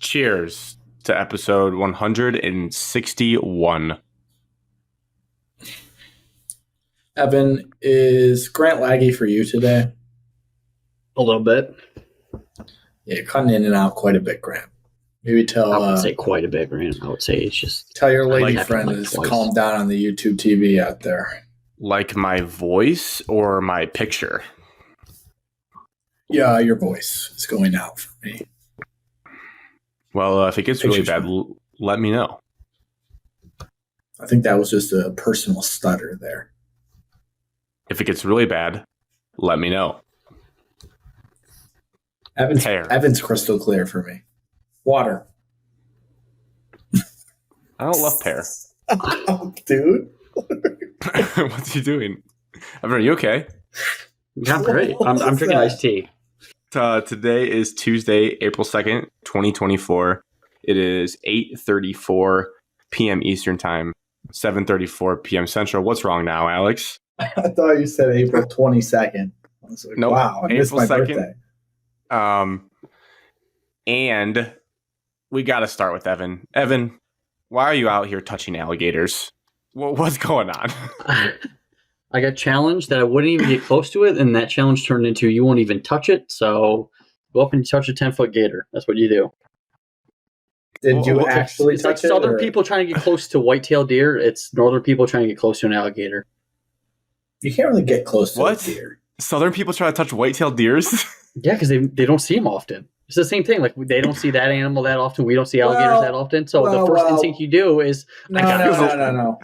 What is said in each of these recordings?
Cheers to episode 161. Evan, is Grant laggy for you today? A little bit. Yeah, cutting in and out quite a bit, Grant. Maybe tell. I would say quite a bit, Grant. I would say it's just. Tell your lady like friend to calm down on the YouTube TV out there. Like my voice or my picture? Yeah, your voice is going out for me. Well, if it gets really bad, let me know. I think that was just a personal stutter there. If it gets really bad, let me know. Evan's crystal clear for me. Water. I don't love pear. Oh, dude. What's he doing? Evan, are you okay? I'm great. I'm drinking iced tea. Today is Tuesday, April 2nd, 2024. It is 8:34 p.m. Eastern Time, 7:34 p.m. Central. What's wrong now, Alex? I thought you said April 22nd. I was like, nope. Wow, I missed my 2nd. birthday. And we got to start with Evan. Evan, why are you out here touching alligators? What's going on? I got challenged that I wouldn't even get close to it, and that challenge turned into you won't even touch it, so go up and touch a 10-foot gator. That's what you do. Did you actually it's touch like southern it? people trying to get close to white-tailed deer. It's northern people trying to get close to an alligator. You can't really get close to What? a deer. Southern people try to touch white-tailed deers? Yeah, because they don't see them often. It's the same thing. Like, they don't see that animal that often. We don't see alligators that often. So the first instinct you do is... No.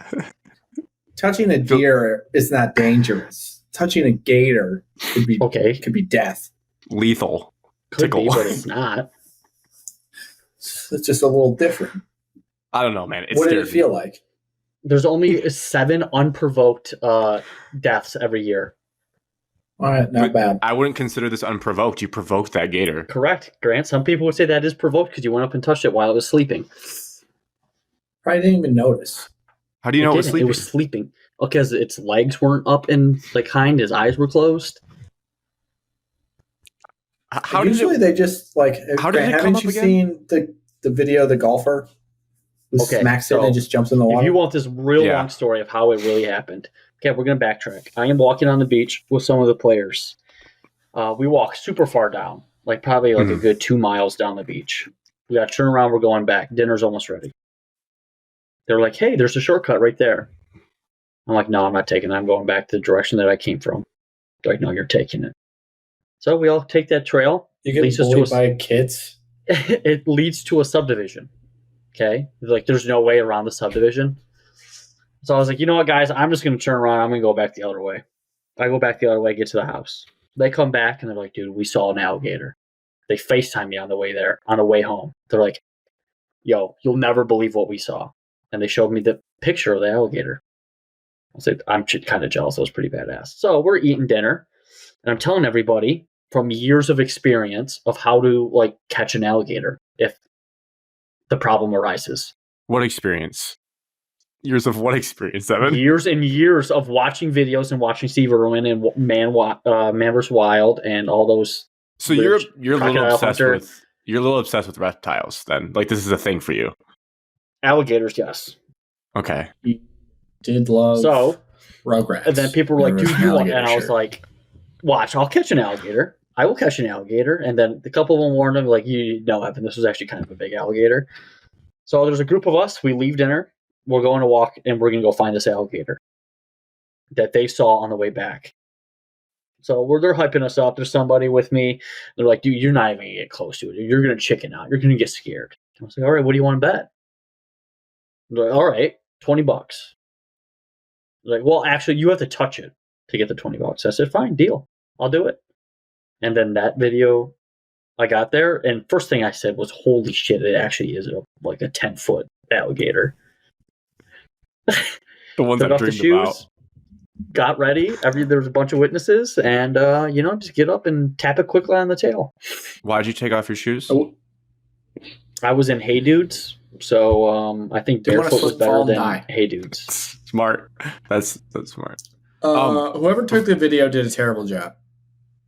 Touching a deer is not dangerous. Touching a gator could be Could be death. Lethal. Could be, but it's not. It's just a little different. I don't know, man. What did it feel like? There's only 7 unprovoked deaths every year. All right, not bad. I wouldn't consider this unprovoked. You provoked that gator. Correct, Grant. Some people would say that is provoked because you went up and touched it while it was sleeping. Probably didn't even notice. How do you know it was sleeping? It was sleeping. Because its legs weren't up and behind, his eyes were closed. Usually they just like. How did it come haven't up you again? seen the video of the golfer who smacks it and just jumps in the water? If you want this real long story of how it really happened, okay, we're going to backtrack. I am walking on the beach with some of the players. We walk super far down, probably a good 2 miles down the beach. We got to turn around. We're going back. Dinner's almost ready. They're like, hey, there's a shortcut right there. I'm like, no, I'm not taking it. I'm going back to the direction that I came from. They're like, no, you're taking it. So we all take that trail. You get bullied by kids? It leads to a subdivision. Okay? There's no way around the subdivision. So I was like, you know what, guys? I'm just going to turn around. I'm going to go back the other way. I go back the other way, get to the house. They come back, and they're like, dude, we saw an alligator. They FaceTime me on the way there, on the way home. They're like, yo, you'll never believe what we saw. And they showed me the picture of the alligator. I said, I'm kind of jealous. That was pretty badass. So we're eating dinner, and I'm telling everybody from years of experience of how to catch an alligator if the problem arises. What experience? Years of what experience, Evan? Years and years of watching videos and watching Steve Irwin and Man vs. Wild and all those. So you're a little obsessed with reptiles then. This is a thing for you. Alligators, yes. Okay. Did love Rugrats. And then people were like, dude, you want, and I was like, watch, I'll catch an alligator. I will catch an alligator. And then a couple of them warned him, you know, Evan, this was actually kind of a big alligator. So there's a group of us. We leave dinner. We're going to walk, and we're going to go find this alligator that they saw on the way back. So they're hyping us up. There's somebody with me. They're like, dude, you're not even going to get close to it. You're going to chicken out. You're going to get scared. I was like, all right, what do you want to bet? They're like, all right, $20. Like, well, actually, you have to touch it to get the $20. I said, fine, deal. I'll do it. And then that video, I got there, and first thing I said was, holy shit, it actually is a 10-foot alligator. The ones I dreamed about. Got ready. There was a bunch of witnesses, and, just get up and tap it quickly on the tail. Why'd you take off your shoes? I was in Hey Dudes, so I think barefoot was better than Hey Dudes. Smart. That's smart. Whoever took the video did a terrible job.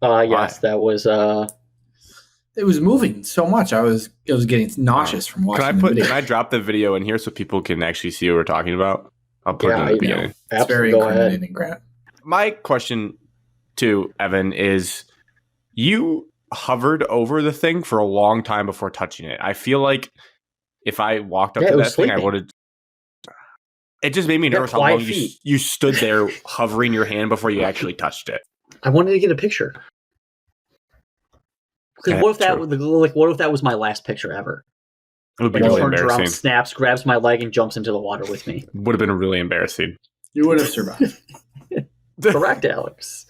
Yes, that was. It was moving so much. I was getting nauseous from watching the video. Can I drop the video in here so people can actually see what we're talking about? I'll put it in the beginning. It's very incriminating, Grant. My question to Evan is, you hovered over the thing for a long time before touching it. I feel like if I walked up to that thing, I would have. It just made me nervous how long you stood there hovering your hand before you actually touched it. I wanted to get a picture. Because what if that was my last picture ever? It would be really embarrassing. Around, snaps, grabs my leg, and jumps into the water with me. Would have been really embarrassing. You would have survived. Correct, Alex.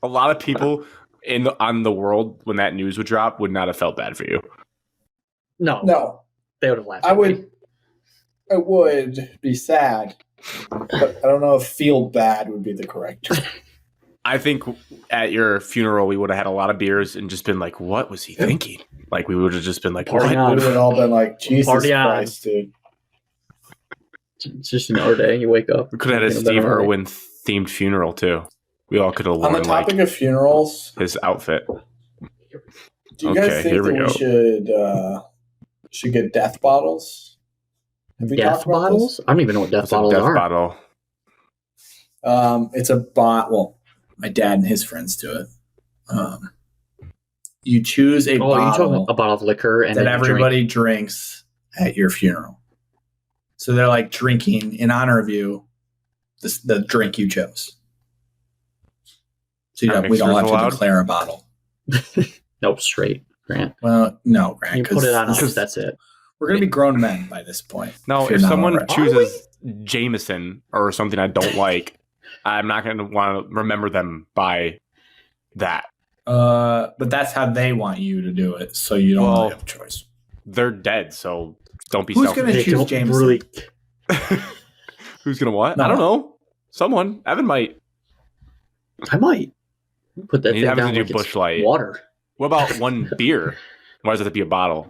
A lot of people on the world, when that news would drop, would not have felt bad for you. No. They would have laughed. I would be sad, but I don't know if feel bad would be the correct term. I think at your funeral, we would have had a lot of beers and just been like, what was he thinking? Like, we would have just been like, what? We would have all been like, Jesus Christ, dude. It's just another day. You wake up. We could have had a Steve Irwin themed funeral, too. We all could have worn, on the topic of funerals, his outfit. Do you guys think that we should get death bottles? Have we death bottles? I don't even know what death bottles are. Bottle. It's a bottle. My dad and his friends do it. You choose a bottle. You're talking a bottle of liquor and that everybody drinks at your funeral. So they're like drinking in honor of you, the drink you chose. So we don't have to declare a bottle. Nope, straight, Grant. Well, no, Grant. You put it on us. That's it. We're going to be grown men by this point. No, if someone chooses Jameson or something I don't like, I'm not going to want to remember them by that. But that's how they want you to do it, so you don't really have a choice. They're dead, so don't be selfish. Who's going to choose Jameson? Really... Who's going to what? No. I don't know. Someone. Evan might. I might. Put that thing down to do Busch Light. Water. What about one beer? Why does it have to be a bottle?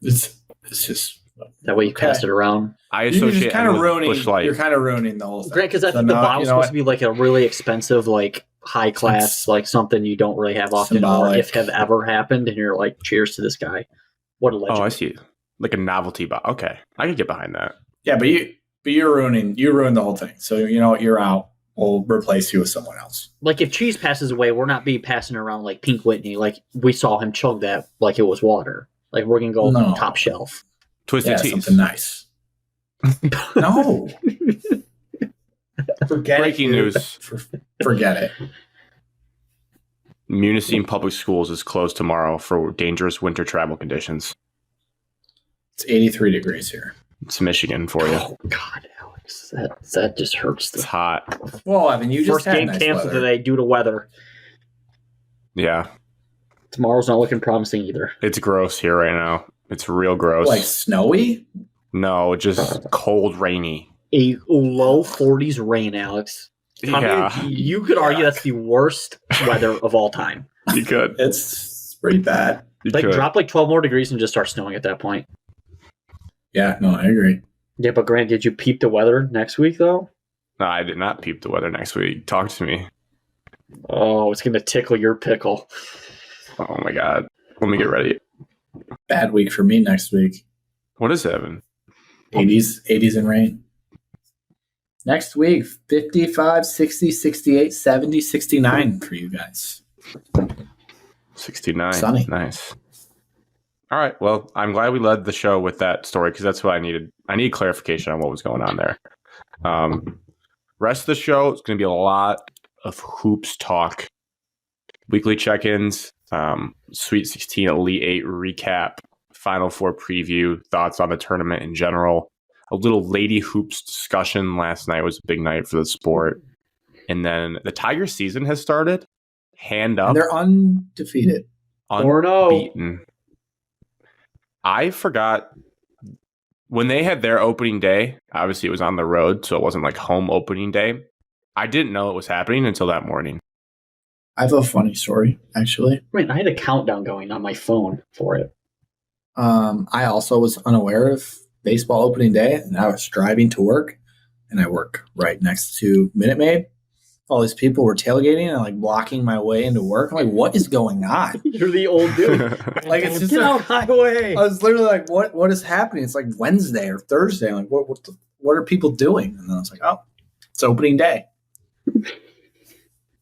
It's just... That way you pass it around. I associate it with Busch Light. You're kind of ruining the whole thing. Grant, because I think the bottle's supposed to be like a really expensive, like high class, like something you don't really have often, or if have ever happened, and you're like, cheers to this guy. What a legend. Oh, I see. Like a novelty bottle. Okay. I could get behind that. Yeah, but you ruined the whole thing. So you know what? You're out. We'll replace you with someone else. Like if Cheese passes away, we're not passing around like Pink Whitney. Like we saw him chug that like it was water. Like we're gonna go top shelf. Twisted Teas. Something nice. No. Breaking news. Forget it. Munising Public Schools is closed tomorrow for dangerous winter travel conditions. It's 83 degrees here. It's Michigan for you. Oh God, Alex, that just hurts. It's hot. Well, I mean, you just first game canceled today due to weather. Yeah. Tomorrow's not looking promising either. It's gross here right now. It's real gross. Like snowy? No, just cold, rainy. A low 40s rain, Alex. Yeah. You could argue that's the worst weather of all time. You could. It's pretty bad. Drop like 12 more degrees and just start snowing at that point. Yeah, no, I agree. Yeah, but Grant, did you peep the weather next week, though? No, I did not peep the weather next week. Talk to me. Oh, it's going to tickle your pickle. Oh, my God. Let me get ready. Bad week for me next week. What is it, Evan? 80s and rain. Next week, 55, 60, 68, 70, 69 for you guys. 69. Sunny. Nice. All right. Well, I'm glad we led the show with that story because that's what I needed. I needed clarification on what was going on there. Rest of the show is going to be a lot of hoops talk. Weekly check-ins, Sweet 16, Elite 8 recap, Final Four preview, thoughts on the tournament in general. A little Lady Hoops discussion. Last night was a big night for the sport. And then the Tiger season has started. Hand up. And they're undefeated. Unbeaten. I forgot when they had their opening day. Obviously, it was on the road, so it wasn't like home opening day. I didn't know it was happening until that morning. I have a funny story, actually. I had a countdown going on my phone for it. I also was unaware of baseball opening day, and I was driving to work, and I work right next to Minute Maid. all these people were tailgating and like blocking my way into work. I'm like, what is going on? You're the old dude. Like it's just Get out highway. I was literally like, what is happening? It's like Wednesday or Thursday. I'm like, what are people doing? And then I was like, oh, it's opening day.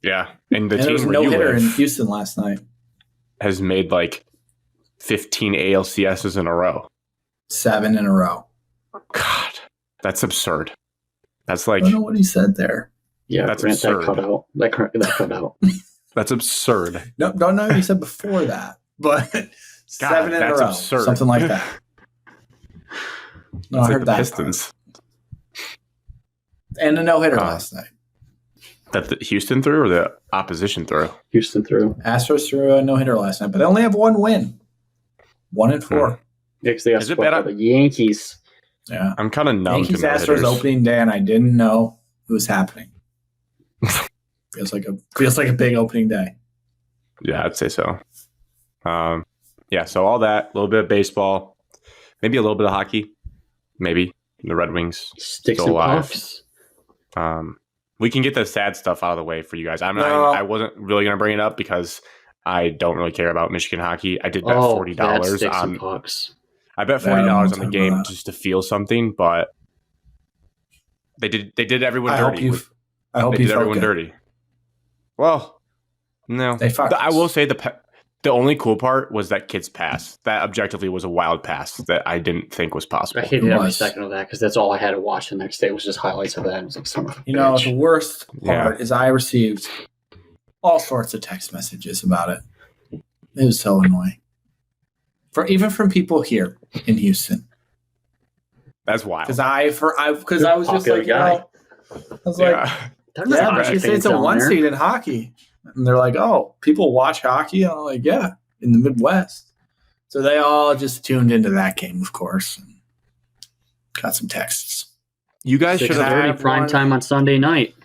Yeah, and there was a no-hitter in Houston last night. Has made like 15 ALCSs in a row. 7 in a row. God, that's absurd. That's like, I don't know what he said there. Yeah, that's Grant, absurd. That cut out. That's absurd. No, don't know what he said before that, but 7 in a row, absurd. something like that. No, I heard that. Pistons. And a no-hitter last night. That the Houston threw or the opposition threw? Houston threw. Astros threw a no-hitter last night, but they only have 1 win. 1-4. Yeah, because they got swept by the Yankees. Yeah. I'm kind of numb Yankees to Astros opening day, and I didn't know it was happening. feels like a big opening day. Yeah, I'd say so. Yeah, so all that, a little bit of baseball, maybe a little bit of hockey, maybe the Red Wings Sticks still and alive. pucks. We can get the sad stuff out of the way for you guys. I wasn't really going to bring it up because I don't really care about Michigan hockey. I did bet $40 on pucks. I bet $40 on the game just to feel something, but they did everyone dirty. I hope they did everyone dirty. Well, no. I will say the only cool part was that kid's pass. That objectively was a wild pass that I didn't think was possible. I hated every second of that because that's all I had to watch the next day was just highlights of that. It was like the worst part is I received all sorts of text messages about it. It was so annoying. Even from people here in Houston. That's wild. Because I was just like, I was like, it's a 1 seed in hockey. And they're like, oh, people watch hockey? And I'm like, yeah, in the Midwest. So they all just tuned into that game, of course, and got some texts. You guys should have had prime time on Sunday night.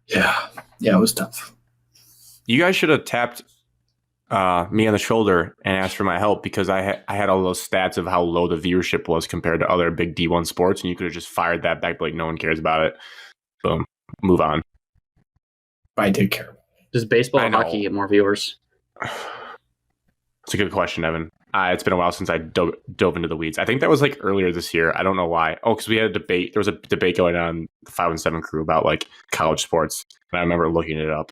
Yeah, it was tough. You guys should have tapped me on the shoulder and asked for my help because I had all those stats of how low the viewership was compared to other big D1 sports, and you could have just fired that back, like no one cares about it. Boom, move on. I did care. Does baseball and hockey get more viewers? It's a good question, Evan. It's been a while since I dove into the weeds. I think that was like earlier this year. I don't know why. Oh, because we had a debate. There was a debate going on the 5 and 7 crew about like college sports, and I remember looking it up.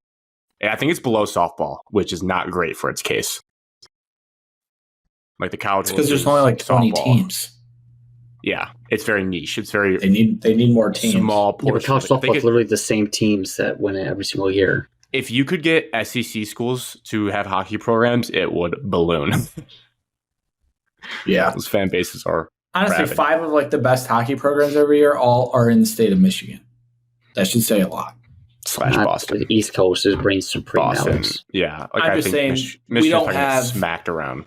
And I think it's below softball, which is not great for its case. Like the college, because there's only like 20 teams. Yeah, it's very niche. It's very they need more teams. Small portion. Yeah, but college softball is literally the same teams that win it every single year. If you could get SEC schools to have hockey programs, it would balloon. Yeah, those fan bases are honestly rabid. 5 of like the best hockey programs every year. All are in the state of Michigan. That should say a lot. / Boston. The East Coast is bringing Supreme Boston. Yeah, like I'm just saying we don't have smacked around.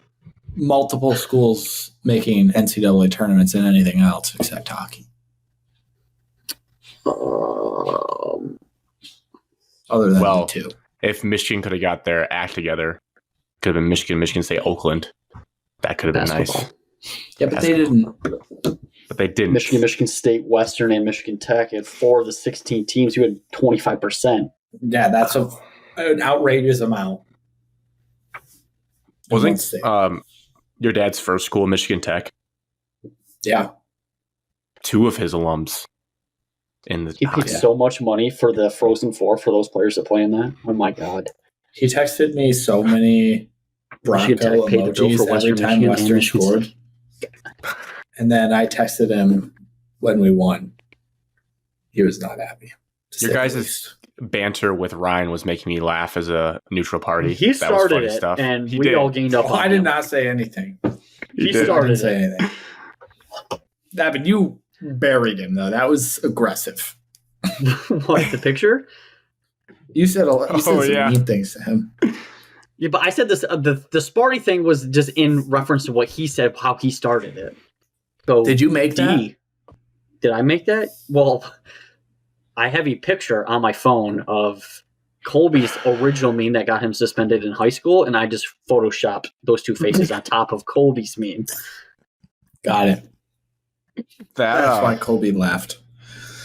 Multiple schools making NCAA tournaments and anything else except hockey. Other than the 2. If Michigan could have got their act together, could have been Michigan State, Oakland. That could have been nice. Yeah, but they didn't. But they didn't. Michigan State, Western, and Michigan Tech had 4 of the 16 teams who had 25%. Yeah, that's an outrageous amount. Wasn't your dad's first school Michigan Tech? Yeah. 2 of his alums. He paid so much money for the Frozen Four for those players that play in that. Oh my God! He texted me so many Bronco emojis every time Western scored, and then I texted him when we won. He was not happy. Your guys' banter with Ryan was making me laugh as a neutral party. He started it, stuff. And we all gained up. I did not say anything. He started it. Say anything. Evan, you buried him though. That was aggressive. What, the picture? You said some mean things to him. Yeah, but I said this. The Sparty thing was just in reference to what he said, how he started it. So did you make that? Did I make that? Well, I have a picture on my phone of Colby's original meme that got him suspended in high school, and I just photoshopped those 2 faces on top of Colby's meme. Got it. That's why Colby laughed.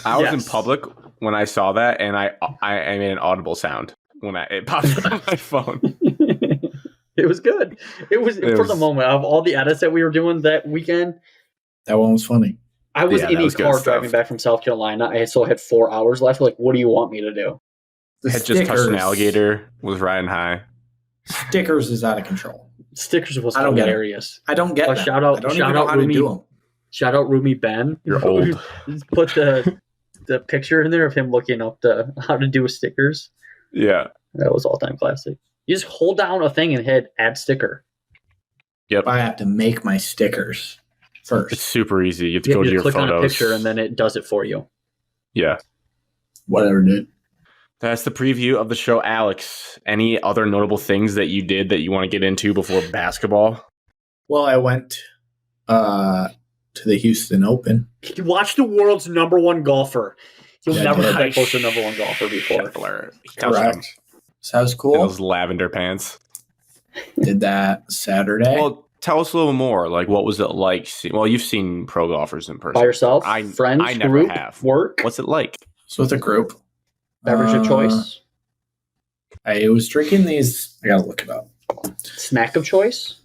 I was in public when I saw that, and I made an audible sound when it popped up on my phone. It was good. It was the moment of all the edits that we were doing that weekend. That one was funny. I was in a car driving back from South Carolina. I still had 4 hours left. Like, what do you want me to do? I had just touched an alligator. Was riding high. Stickers is out of control. Stickers was hilarious. I don't get that. Shout out Rumi. Do them. Shout out Rumi Ben. You're old. Put the picture in there of him looking up how to do stickers. Yeah. That was all-time classic. You just hold down a thing and hit add sticker. Yep. I have to make my stickers first. It's super easy. You have to go to your click photos. On a picture and then it does it for you. Yeah. Whatever, dude. That's the preview of the show, Alex. Any other notable things that you did that you want to get into before basketball? Well, I went to the Houston Open. You watched the world's #1 golfer. You'll never have that close to #1 golfer before. Correct. So that was cool. In those lavender pants. Did that Saturday. Well, tell us a little more. Like, what was it like? Well, you've seen pro golfers in person. By yourself? Friends? I never group, have. Work? What's it like? So with a group. Beverage of choice? I was drinking these. I gotta look it up. Snack of choice?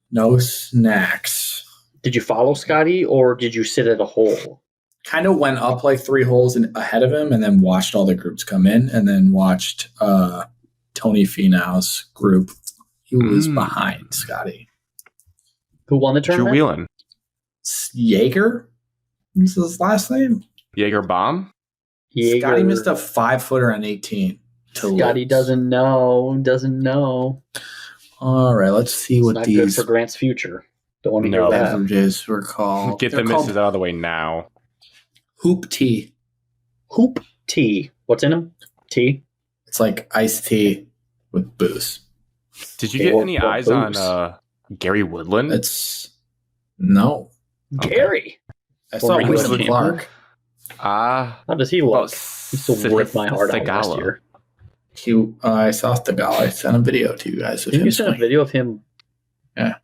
No snacks. Did you follow Scotty or did you sit at a hole? Kind of went up like 3 holes ahead of him and then watched all the groups come in and then watched Tony Finau's group. He was behind Scotty. Who won the tournament? Drew Whelan. Jaeger? What's his last name? Jaeger Bomb? Scotty missed a 5-footer on 18. Scotty doesn't know. All right, let's see what not these good for Grant's future. Don't want to hear that. Beverages were called. Get the misses out of the way now. Hoop tea. Hoop tea. What's in them? Tea? It's like iced tea with booze. Did you get any eyes on Gary Woodland? No. Gary. I saw Wesley Clark. How does he look? He still ripped my heart out last year. I saw Thagala. I sent a video to you guys. Did you send a video of him? Yeah.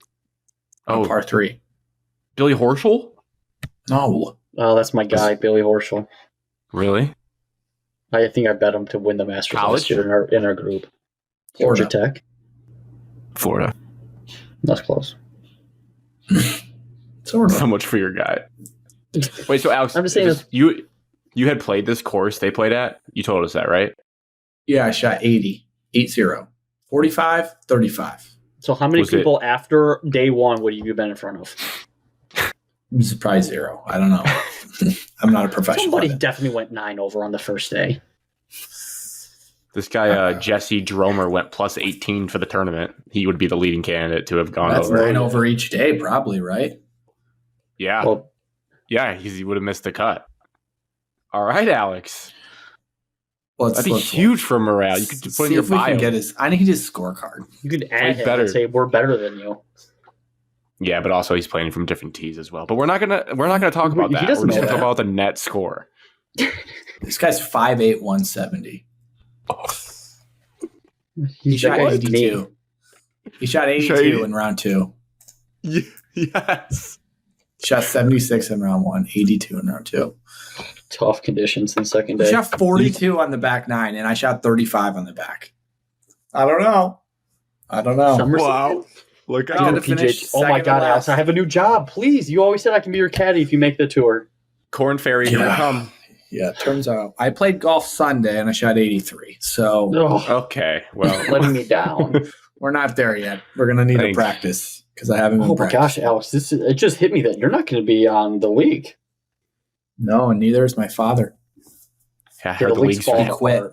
Oh, par 3. Billy Horschel? No. Oh, that's my guy, Billy Horschel. Really? I think I bet him to win the Masters last year in our group. Georgia Tech. Florida. That's close. So much for your guy. Wait, so Alex, I'm just saying you had played this course they played at? You told us that, right? Yeah, I shot 80. 80. 45, 35. So how many people after day 1 would you have been in front of? It's probably 0. I don't know. I'm not a professional. Somebody definitely went 9 over on the first day. This guy, Jesse Dromer, went plus 18 for the tournament. He would be the leading candidate to have gone over. That's 9 over each day, probably, right? Yeah. Well, yeah, he would have missed the cut. All right, Alex. That'd be huge for morale. You could put in your bio. I need his scorecard. You could add him and say we're better than you. Yeah, but also he's playing from different tees as well. But we're not gonna talk about that. We're just gonna talk about the net score. This guy's 5'8", 170. He shot 82. He shot 82 in round 2. Yes. Shot 76 in round 1, 82 in round 2. Tough conditions in the second day. He shot 42 on the back 9, and I shot 35 on the back. I don't know. Wow. Look out. Oh my God, Alex, I have a new job. Please. You always said I can be your caddy if you make the tour. Corn Ferry, here we come. Yeah, it turns out. I played golf Sunday, and I shot 83. So, okay. Well, letting me down. We're not there yet. We're going to need to practice because I haven't been practicing. Oh my gosh, Alex, it just hit me that you're not going to be on the league. No, and neither is my father. Yeah, I heard the league's quit.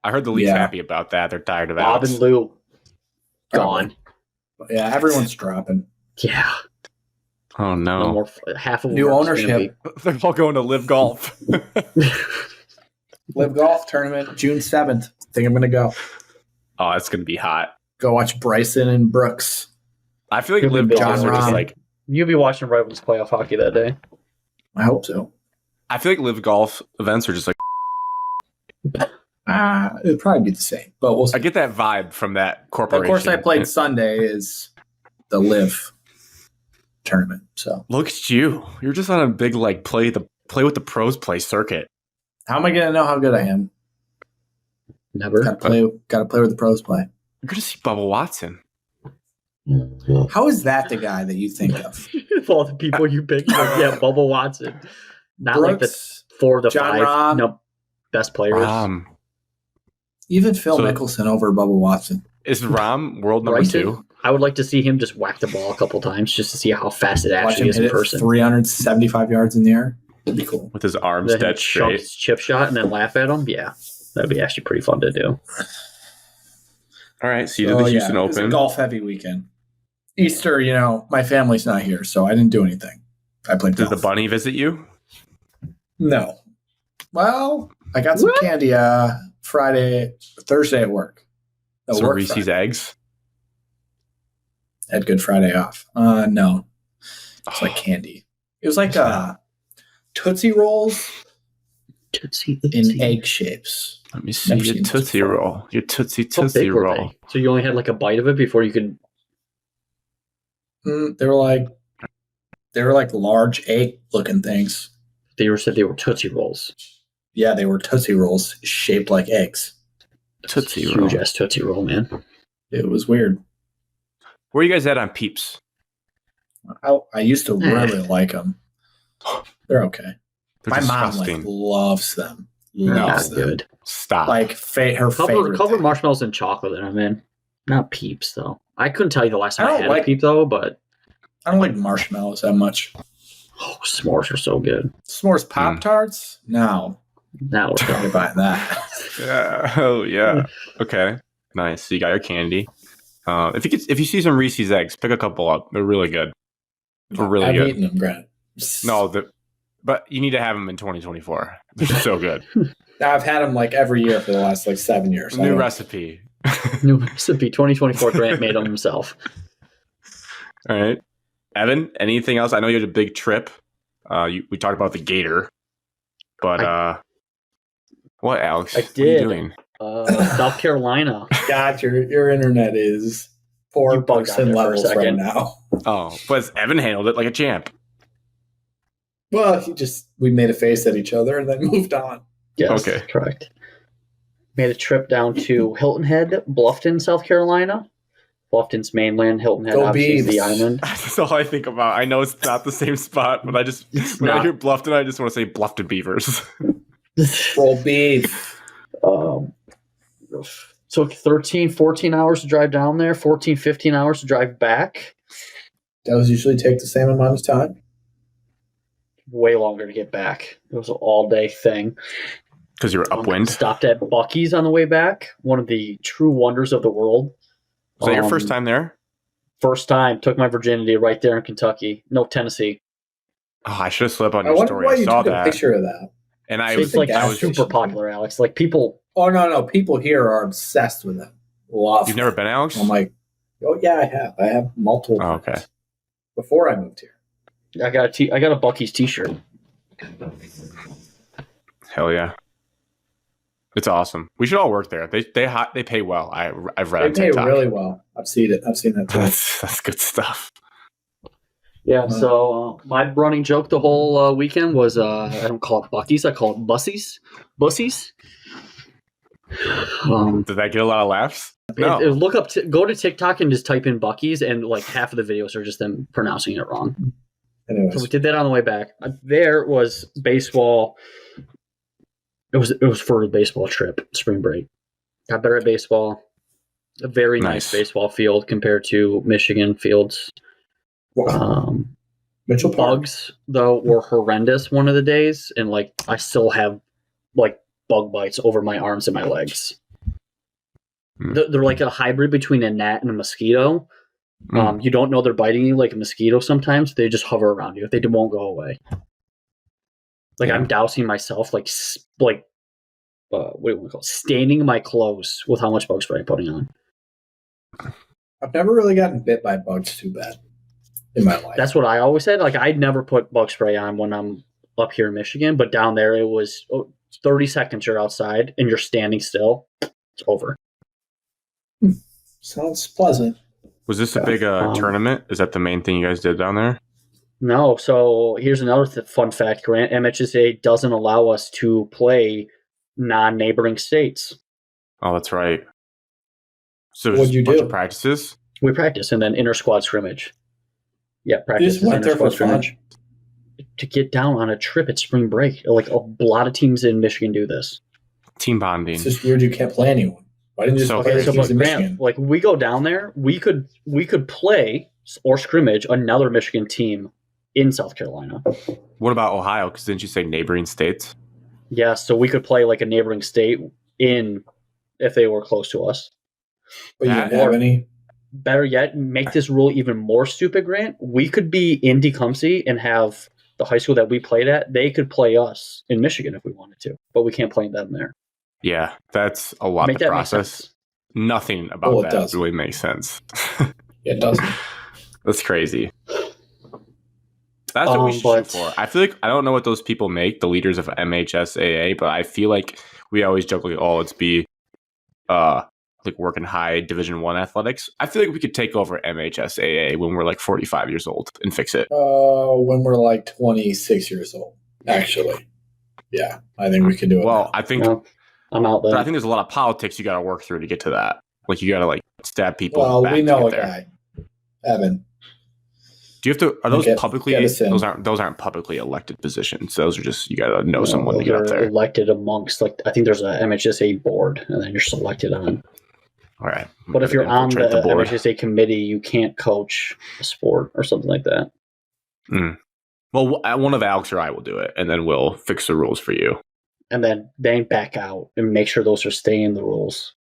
I heard the league's happy about that. They're tired of Bob and Lou gone. Yeah, everyone's dropping. Yeah. Oh no! No more, half of new ownership. They're all going to Live Golf. Live Golf tournament, June 7th. I think I'm going to go. Oh, it's going to be hot. Go watch Bryson and Brooks. I feel like Live Golf are just like you'll be watching Ravens playoff hockey that day. I hope so. I feel like Live Golf events are just like it'd probably be the same, but we'll see. I get that vibe from that corporation. Of course, I played Sunday is the Live tournament. So look at you. You're just on a big play with the pros play circuit. How am I going to know how good I am? Never. Got to play with the pros play. You're going to see Bubba Watson. How is that the guy that you think of? Of all the people you picked, Bubba Watson. Not Brooks, like the 4 of the John 5 Rahm, best players. Even Phil Mickelson over Bubba Watson. Is Rahm world number 2? I would like to see him just whack the ball a couple times just to see how fast it actually is in person. 375 yards in the air. That'd be cool. With his arms dead straight. Chip shot and then laugh at him. Yeah, that'd be actually pretty fun to do. All right, so you did the Houston Open. It was a golf-heavy weekend. Easter, my family's not here, so I didn't do anything. I played golf. Did the bunny visit you? No. Well, I got some candy Thursday at work. Some Reese's Eggs? Had Good Friday off. No. It's like candy. It was like Tootsie Rolls in egg shapes. Let me see your Tootsie Roll. Your Tootsie Roll. So you only had like a bite of it before you could... They were like large egg-looking things. They said they were Tootsie Rolls. Yeah, they were Tootsie Rolls shaped like eggs. Tootsie Roll. Huge-ass Tootsie Roll, man. It was weird. Where are you guys at on Peeps? I used to really like them. They're okay. They're My mom loves them. Loves them. Good. Stop. Like her favorite. Cover marshmallows and chocolate in them, man. Not Peeps though. I couldn't tell you the last time I had a Peep though, but I don't like marshmallows that much. Oh, s'mores are so good. S'mores Pop-Tarts? No. Now we're probably buying that. Yeah. Oh yeah. Okay. Nice. So you got your candy. If you see some Reese's Eggs, pick a couple up. They're really good. They're really good. I've eaten them, Grant. No, but you need to have them in 2024. They're so good. I've had them like every year for the last 7 years. New recipe. New recipe. 2024. Grant made them himself. All right, Evan. Anything else? I know you had a big trip. We talked about the Gator, but what, Alex? I did. What are you doing? South Carolina. God, your internet is 4% levels right now. Oh, but Evan handled it like a champ. Well, we made a face at each other and then moved on. Yes, okay, correct. Made a trip down to Hilton Head, Bluffton, South Carolina. Bluffton's mainland, Hilton Head, obviously, is the island. That's all I think about. I know it's not the same spot, but I hear Bluffton, I just want to say Bluffton Beavers. Roll beef. Took 13, 14 hours to drive down there, 14, 15 hours to drive back. Does usually take the same amount of time? Way longer to get back. It was an all-day thing. Because you were upwind? Stopped at Buc-ee's on the way back. One of the true wonders of the world. Was that your first time there? First time. Took my virginity right there in Kentucky. No, Tennessee. Oh, I should have slid up on your story. I saw that. A picture of that. And it's super popular, Alex. Like people... Oh, no. People here are obsessed with it. Love You've never been, Alex? I'm like, oh, yeah, I have. I have multiple. Oh, okay. Before I moved here. I got a Buc-ee's t-shirt. Hell yeah. It's awesome. We should all work there. They pay well. I've read they pay really well. I've seen it. I've seen that too. That's good stuff. Yeah, so my running joke the whole weekend was I don't call it Buc-ee's, I call it Bussies. Bussies. Did that get a lot of laughs? No. Go to TikTok and just type in Buc-ee's, and like half of the videos are just them pronouncing it wrong. Anyways. So we did that on the way back. There was baseball. It was for a baseball trip, spring break. Got better at baseball. A very nice baseball field compared to Michigan fields. Mitchell Park. Bugs though were horrendous one of the days, and like I still have like bug bites over my arms and my legs. They're like a hybrid between a gnat and a mosquito. You don't know they're biting you like a mosquito sometimes. They just hover around you. They won't go away. Like I'm dousing myself, what do you want to call it? Staining my clothes with how much bug spray I'm putting on. I've never really gotten bit by bugs too bad in my life. That's what I always said. Like I'd never put bug spray on when I'm up here in Michigan, but down there it was 30 seconds you're outside and you're standing still. It's over. Sounds pleasant. Was this a big tournament? Is that the main thing you guys did down there? No. So here's another fun fact, Grant. MHSA doesn't allow us to play non-neighboring states. Oh, that's right. So what'd you do? Of practices? We practice and then inter-squad scrimmage. Yeah, practice. You just went there for scrimmage. To get down on a trip at spring break. Like a lot of teams in Michigan do this. Team bonding. It's just weird you can't play anyone. Why didn't you just play teams in Michigan? Like we go down there, we could play or scrimmage another Michigan team in South Carolina. What about Ohio? Because didn't you say neighboring states? Yeah, so we could play like a neighboring state if they were close to us. But you didn't have any? Better yet, make this rule even more stupid, Grant. We could be in Tecumseh and have the high school that we played at, they could play us in Michigan if we wanted to, but we can't play them there. Yeah, that's a lot of process. Nothing about that really makes sense. It doesn't. That's crazy. That's what we should shoot for. I feel like I don't know what those people make, the leaders of MHSAA, but I feel like we always joke like, oh, let's be like working high Division I athletics. I feel like we could take over MHSAA when we're like 45 years old and fix it. When we're like 26 years old, actually. Yeah, I think we could do it. Well, I think I'm out there. But I think there's a lot of politics you got to work through to get to that. Like you got to like stab people. Well, we know a guy, Evan. Do you have to? Are those publicly? Those aren't publicly elected positions. Those are just you got to know someone to get up there. Elected amongst I think there's a MHSA board, and then you're selected on. All right. But if you're on the MHSA committee, you can't coach a sport or something like that. Mm. Well, one of Alex or I will do it, and then we'll fix the rules for you. And then back out and make sure those are staying the rules.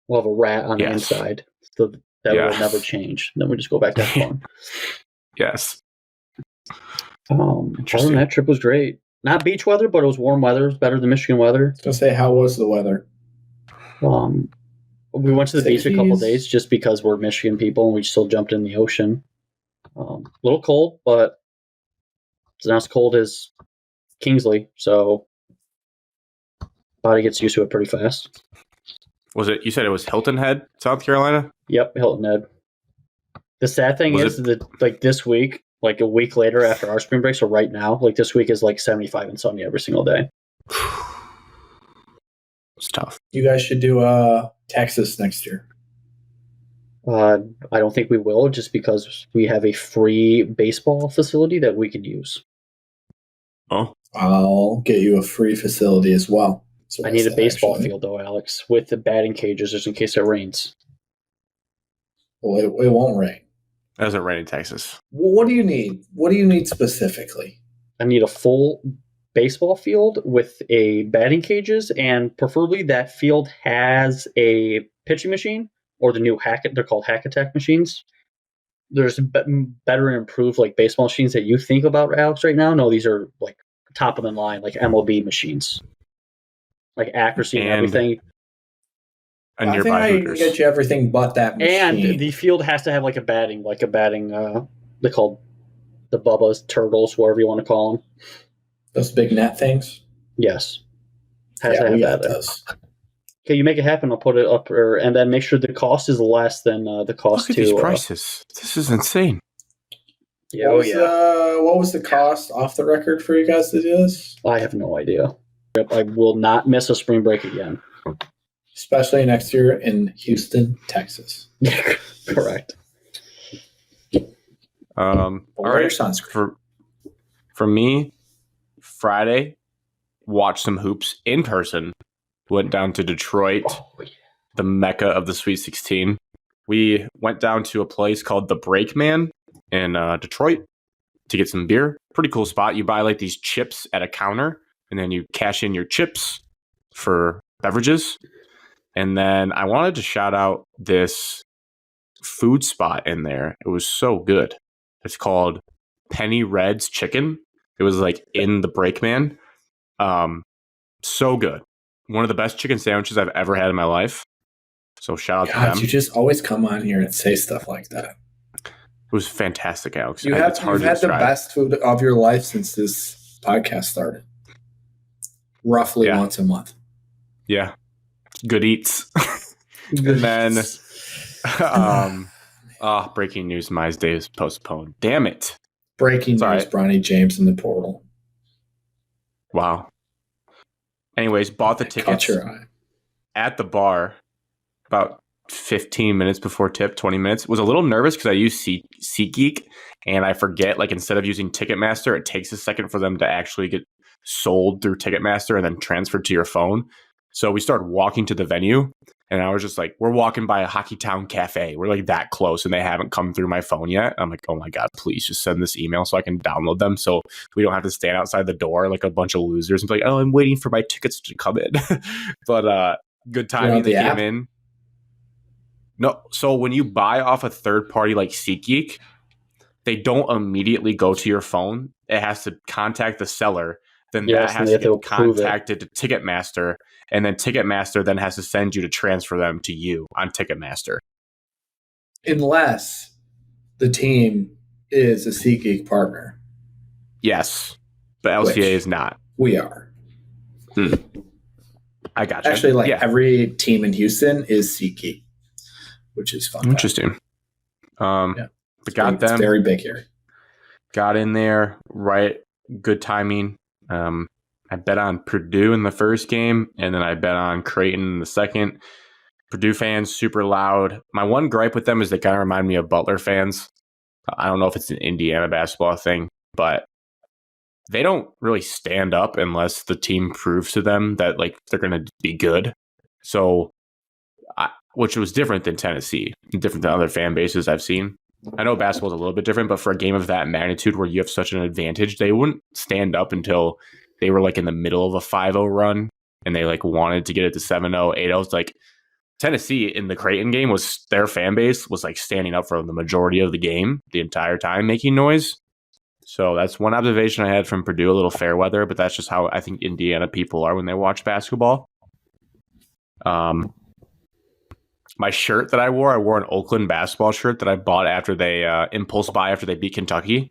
We'll have a rat on the inside, so that will never change. Then we just go back to have fun. Yes. That trip was great. Not beach weather, but it was warm weather. It was better than Michigan weather. I was gonna say, how was the weather? We went to the beach a couple of days just because we're Michigan people and we still jumped in the ocean. A little cold, but it's not as cold as Kingsley, so body gets used to it pretty fast. Was it? You said it was Hilton Head, South Carolina? Yep, Hilton Head. The sad thing is that like this week, like a week later after our spring break, so right now, like this week is like 75 and sunny every single day. It's tough. You guys should do Texas next year. I don't think we will, just because we have a free baseball facility that we can use. Oh, I'll get you a free facility as well. I need a baseball field though, Alex, with the batting cages, just in case it rains. Well, it won't rain. It doesn't rain in Texas. Well, what do you need? What do you need specifically? I need a full baseball field with a batting cages, and preferably that field has a pitching machine or the new they're called Hack Attack machines. There's better and improved like baseball machines that you think about, Alex, right now. No, these are like top of the line, like MLB machines, like accuracy and everything. I think I can get you everything but that machine. And the field has to have like a batting. They're called the Bubba's Turtles, whatever you want to call them. Those big net things? Yes. Has to have that. Those. Okay, you make it happen. I'll put it up, and then make sure the cost is less than the cost. Look at these prices. This is insane. Yeah. What was the cost off the record for you guys to do this? I have no idea. I will not miss a spring break again. Especially next year in Houston, Texas. Correct. All right. For me, Friday, watch some hoops in person. Went down to Detroit, the mecca of the Sweet 16. We went down to a place called the Brakeman in Detroit to get some beer. Pretty cool spot. You buy like these chips at a counter, and then you cash in your chips for beverages. And then I wanted to shout out this food spot in there. It was so good. It's called Penny Red's Chicken. It was like in the Brakeman. So good. One of the best chicken sandwiches I've ever had in my life. So shout out to them. You just always come on here and say stuff like that. It was fantastic, Alex. You've had the best food of your life since this podcast started. Roughly once a month. Yeah. Good eats. And then breaking news, my day is postponed. Damn it. Breaking news, Bronny James in the portal. Wow. Anyways, bought the tickets at the bar about 15 minutes before tip, 20 minutes. Was a little nervous because I use SeatGeek, and I forget, like, instead of using Ticketmaster, it takes a second for them to actually get sold through Ticketmaster and then transferred to your phone. So we started walking to the venue, and I was just like, we're walking by a Hockey Town Cafe. We're like that close, and they haven't come through my phone yet. I'm like, oh my God, please just send this email so I can download them so we don't have to stand outside the door like a bunch of losers and be like, oh, I'm waiting for my tickets to come in. But good timing, they came in. No, so when you buy off a third party like SeatGeek, they don't immediately go to your phone. It has to contact the seller. Then that has to get contacted to Ticketmaster, and then Ticketmaster then has to send you to transfer them to you on Ticketmaster. Unless the team is a SeatGeek partner. Yes, but LCA is not. We are. I got you. Actually, every team in Houston is SeatGeek, which is fun. Interesting. But it's very big here. Got in there, right? Good timing. I bet on Purdue in the first game, and then I bet on Creighton in the second. Purdue fans, super loud. My one gripe with them is they kind of remind me of Butler fans. I don't know if it's an Indiana basketball thing, but they don't really stand up unless the team proves to them that like they're going to be good. So, which was different than Tennessee, different than other fan bases I've seen. I know basketball is a little bit different, but for a game of that magnitude where you have such an advantage, they wouldn't stand up until they were like in the middle of a 5-0 run and they like wanted to get it to 7-0, 8-0. It's like Tennessee in the Creighton game was their fan base was like standing up for the majority of the game the entire time, making noise. So that's one observation I had from Purdue, a little fair weather, but that's just how I think Indiana people are when they watch basketball. My shirt that I wore an Oakland basketball shirt that I bought after they impulse buy after they beat Kentucky.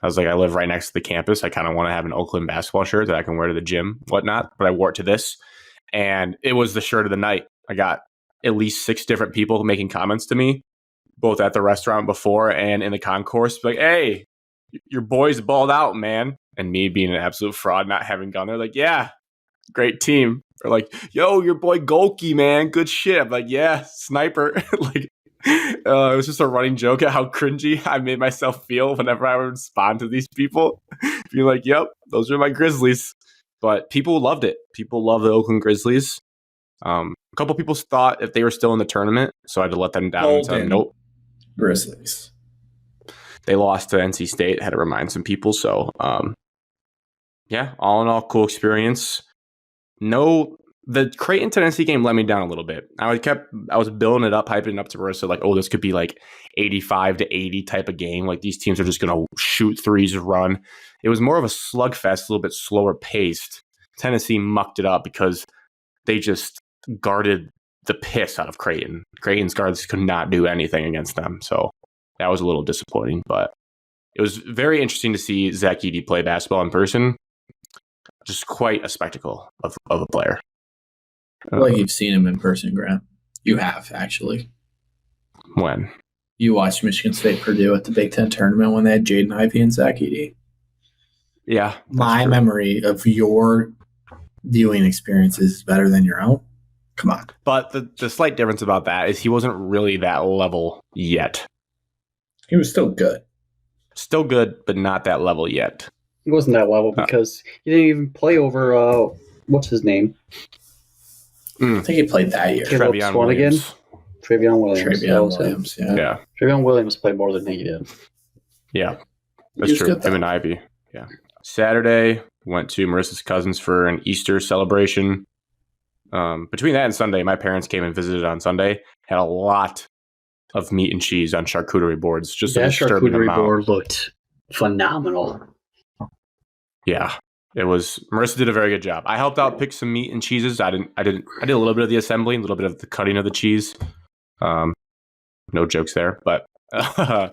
I was like, I live right next to the campus. I kind of want to have an Oakland basketball shirt that I can wear to the gym, whatnot. But I wore it to this, and it was the shirt of the night. I got at least 6 different people making comments to me, both at the restaurant before and in the concourse. Like, hey, your boy's balled out, man. And me being an absolute fraud, not having gone there, like, yeah, great team. Or like, yo, your boy Golke, man, good shit. I'm like, yeah, sniper. Like, it was just a running joke at how cringy I made myself feel whenever I would respond to these people. Being like, yep, those are my Grizzlies. But people loved it. People love the Oakland Grizzlies. A couple people thought if they were still in the tournament, so I had to let them down and tell them, nope. Grizzlies. They lost to NC State. Had to remind some people. So, yeah, all in all, cool experience. No, the Creighton Tennessee game let me down a little bit. I was building it up, hyping it up to Marissa, like, oh, this could be like 85-80 type of game. Like these teams are just going to shoot threes, run. It was more of a slugfest, a little bit slower paced. Tennessee mucked it up because they just guarded the piss out of Creighton. Creighton's guards could not do anything against them. So that was a little disappointing, but it was very interesting to see Zach Edey play basketball in person. Just quite a spectacle of a player. I feel like you've seen him in person, Grant. You have, actually. When? You watched Michigan State Purdue at the Big Ten tournament when they had Jaden Ivey and Zach Edey. Yeah. My memory of your viewing experiences is better than your own. Come on. But the slight difference about that is he wasn't really that level yet. He was still good. Still good, but not that level yet. He wasn't that level because he didn't even play over, what's his name? I think he played that year. Trevion Williams. Trevion Williams. Yeah. Trevion Williams played more than he did. Yeah, that's true. Him and Ivy. Yeah. Saturday, went to Marissa's cousin's for an Easter celebration. Between that and Sunday, my parents came and visited on Sunday. Had a lot of meat and cheese on charcuterie boards. Just that charcuterie board looked phenomenal. Yeah, it was. Marissa did a very good job. I helped out pick some meat and cheeses. I did a little bit of the assembly, a little bit of the cutting of the cheese. No jokes there, but it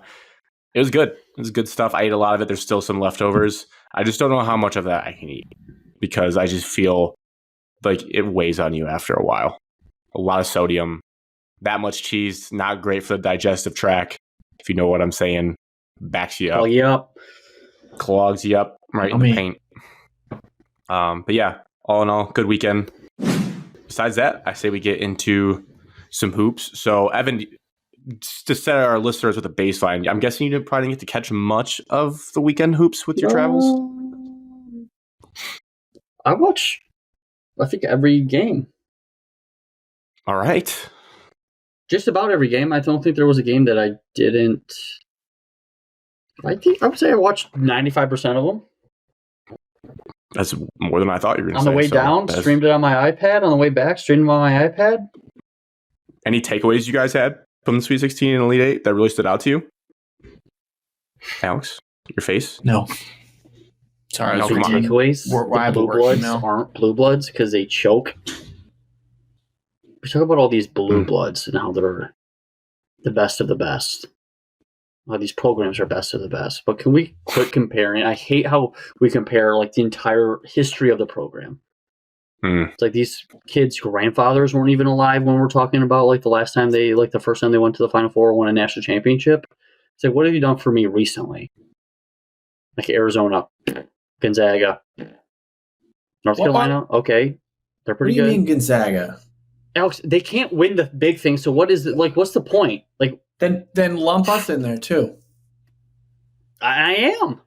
was good. It was good stuff. I ate a lot of it. There's still some leftovers. I just don't know how much of that I can eat because I just feel like it weighs on you after a while. A lot of sodium, that much cheese, not great for the digestive tract. If you know what I'm saying, backs you up. Oh, yep. clogs you up right in the paint. But yeah, all in all, good weekend. Besides that, I say we get into some hoops. So, Evan, to set our listeners with a baseline, I'm guessing you probably didn't get to catch much of the weekend hoops with your travels? I watch, I think, every game. All right. Just about every game. I don't think there was a game that I didn't. I would say I watched 95% of them. That's more than I thought you were going to say. On the way down, streamed it on my iPad. On the way back, streamed it on my iPad. Any takeaways you guys had from the Sweet 16 and Elite 8 that really stood out to you? Alex, your face? No. Sorry, no, takeaways. The Blue Bloods aren't Blue Bloods because they choke. We talk about all these Blue Bloods and how they're the best of the best. How these programs are best of the best. But can we quit comparing? I hate how we compare like the entire history of the program. It's like these kids' grandfathers weren't even alive when we're talking about like the first time they went to the Final Four, won a national championship. It's like, what have you done for me recently? Like Arizona, Gonzaga, North Carolina. Okay, they're pretty good. What do you mean Gonzaga? Alex, they can't win the big thing. So what is it like? What's the point? Like then lump us in there too. I am.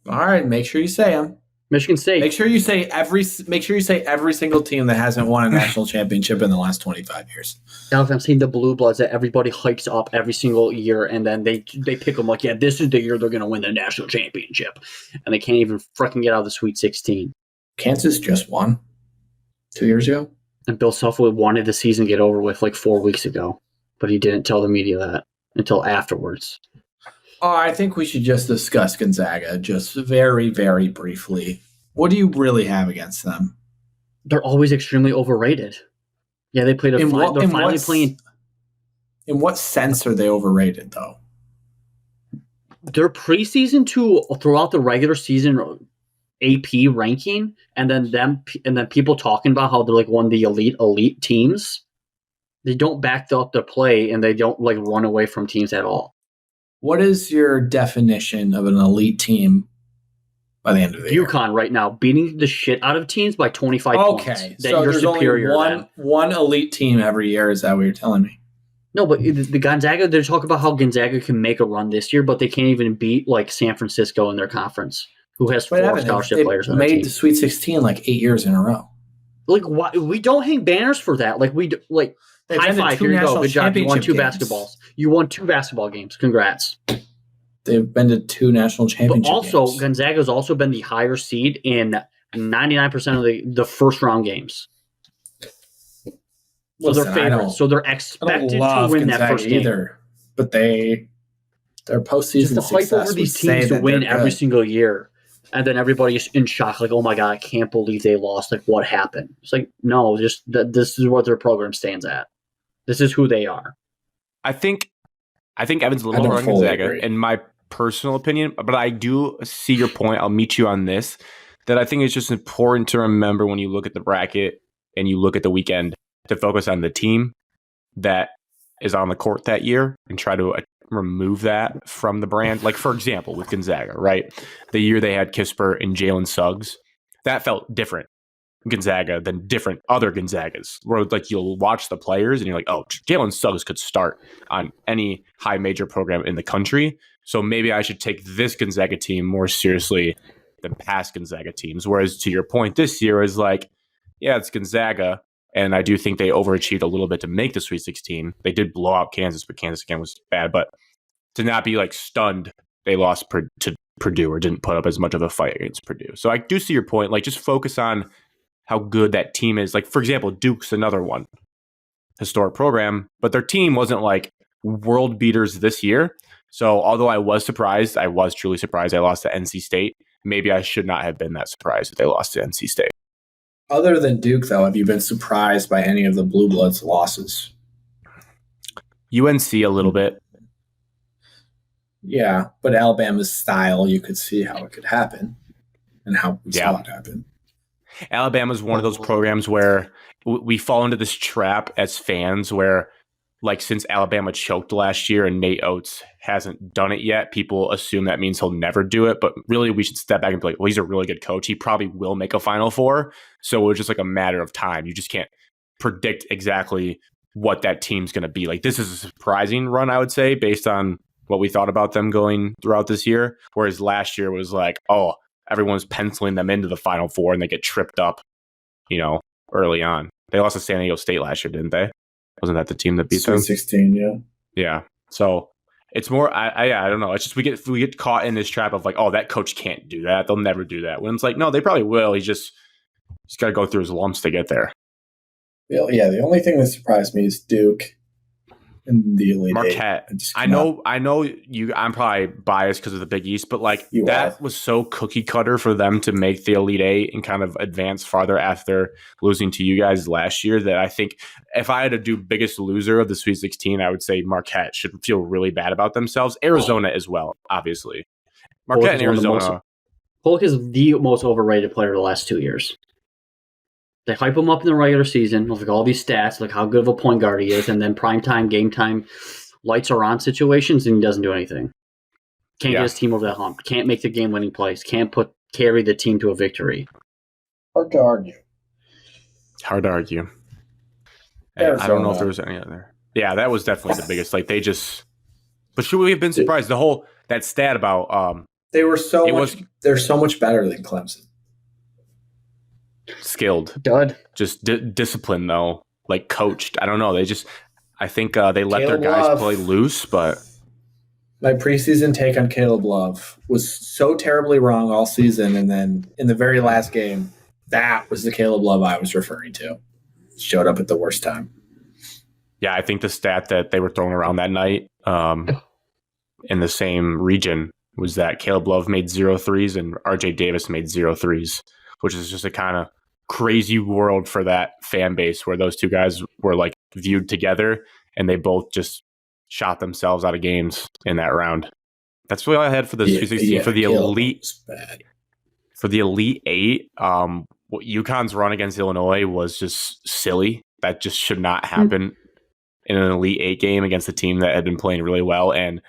All right, make sure you say them. Michigan State. Make sure you say every single team that hasn't won a national championship in the last 25 years. Alex, I'm saying the Blue Bloods that everybody hypes up every single year, and then they pick them like, yeah, this is the year they're going to win the national championship, and they can't even freaking get out of the Sweet 16. Kansas just won 2 years ago. And Bill Self wanted the season to get over with like 4 weeks ago, but he didn't tell the media that until afterwards. Oh, I think we should just discuss Gonzaga just very, very briefly. What do you really have against them? They're always extremely overrated. Yeah, they played they're finally playing. In what sense are they overrated, though? Their preseason throughout the regular season AP ranking, and then people talking about how they're like one of the elite teams. They don't back up their play, and they don't like run away from teams at all. What is your definition of an elite team by the end of the year? UConn right now beating the shit out of teams by 25 points. Okay, so there's only one elite team every year. Is that what you're telling me? No, but the Gonzaga, they're talking about how Gonzaga can make a run this year, but they can't even beat like San Francisco in their conference, who has 4 scholarship players on their team. Made the Sweet 16 like 8 years in a row. Like, why we don't hang banners for that? Like high five, here you go. Good job. You won 2 basketballs. You won 2 basketball games. Congrats. They've been to 2 national championship games. Also, Gonzaga's also been the higher seed in 99% of the first round games. So they're favorites. So they're expected to win that first game. Either, but their postseason just the hype over these teams to win every single year. And then everybody's in shock, like, oh my God, I can't believe they lost. Like, what happened? It's like, no, just this is what their program stands at. This is who they are. I think Evan's a little more on Gonzaga, in my personal opinion, but I do see your point. I'll meet you on this. That I think it's just important to remember when you look at the bracket and you look at the weekend to focus on the team that is on the court that year and try to remove that from the brand. Like, for example, with Gonzaga, right? The year they had Kisper and Jalen Suggs, that felt different Gonzaga than different other Gonzagas, where like you'll watch the players and you're like, oh, Jalen Suggs could start on any high major program in the country. So maybe I should take this Gonzaga team more seriously than past Gonzaga teams. Whereas to your point, this year is like, yeah, it's Gonzaga. And I do think they overachieved a little bit to make the Sweet 16. They did blow out Kansas, but Kansas again was bad. But to not be like stunned, they lost to Purdue or didn't put up as much of a fight against Purdue. So I do see your point. Like, just focus on how good that team is. Like, for example, Duke's another one, historic program, but their team wasn't like world beaters this year. So although I was surprised, I was truly surprised I lost to NC State. Maybe I should not have been that surprised that they lost to NC State. Other than Duke, though, have you been surprised by any of the Blue Bloods' losses? UNC a little bit. Yeah, but Alabama's style, you could see how it could happen and how we saw it happen. Alabama's one of those programs where we fall into this trap as fans where like since Alabama choked last year and Nate Oates hasn't done it yet, people assume that means he'll never do it. But really, we should step back and be like, well, he's a really good coach. He probably will make a Final Four. So it's just like a matter of time. You just can't predict exactly what that team's going to be. Like, this is a surprising run, I would say, based on what we thought about them going throughout this year. Whereas last year was like, oh, everyone's penciling them into the Final Four and they get tripped up, early on. They lost to San Diego State last year, didn't they? Wasn't that the team that beat them? 16, yeah. Yeah. So it's more, I don't know. It's just we get caught in this trap of like, oh, that coach can't do that. They'll never do that. When it's like, no, they probably will. He's got to go through his lumps to get there. Yeah, the only thing that surprised me is Duke in the Elite Marquette. I know I'm probably biased because of the Big East, but like that was so cookie cutter for them to make the Elite Eight and kind of advance farther after losing to you guys last year that I think if I had to do biggest loser of the Sweet 16, I would say Marquette should feel really bad about themselves. Arizona as well, obviously. Marquette and Arizona. Polk is the most overrated player of the last 2 years. They hype him up in the regular season with like all these stats, like how good of a point guard he is, and then prime time, game time, lights are on situations, and he doesn't do anything. Can't get his team over that hump. Can't make the game-winning plays. Can't carry the team to a victory. Hard to argue. I don't know if there was any other. Yeah, that was definitely the biggest. Like they just. But should we have been surprised? That stat about they're so much better than Clemson. Skilled, dud, just disciplined though, like coached. I don't know. I think they let their guys play loose. But my preseason take on Caleb Love was so terribly wrong all season, and then in the very last game, that was the Caleb Love I was referring to. Showed up at the worst time. Yeah, I think the stat that they were throwing around that night in the same region was that Caleb Love made 0 threes and RJ Davis made 0 threes. Which is just a kind of crazy world for that fan base where those two guys were like viewed together and they both just shot themselves out of games in that round. That's really all I had for the Sweet 16. For the Elite. For the Elite Eight, what UConn's run against Illinois was just silly. That just should not happen in an Elite Eight game against a team that had been playing really well. And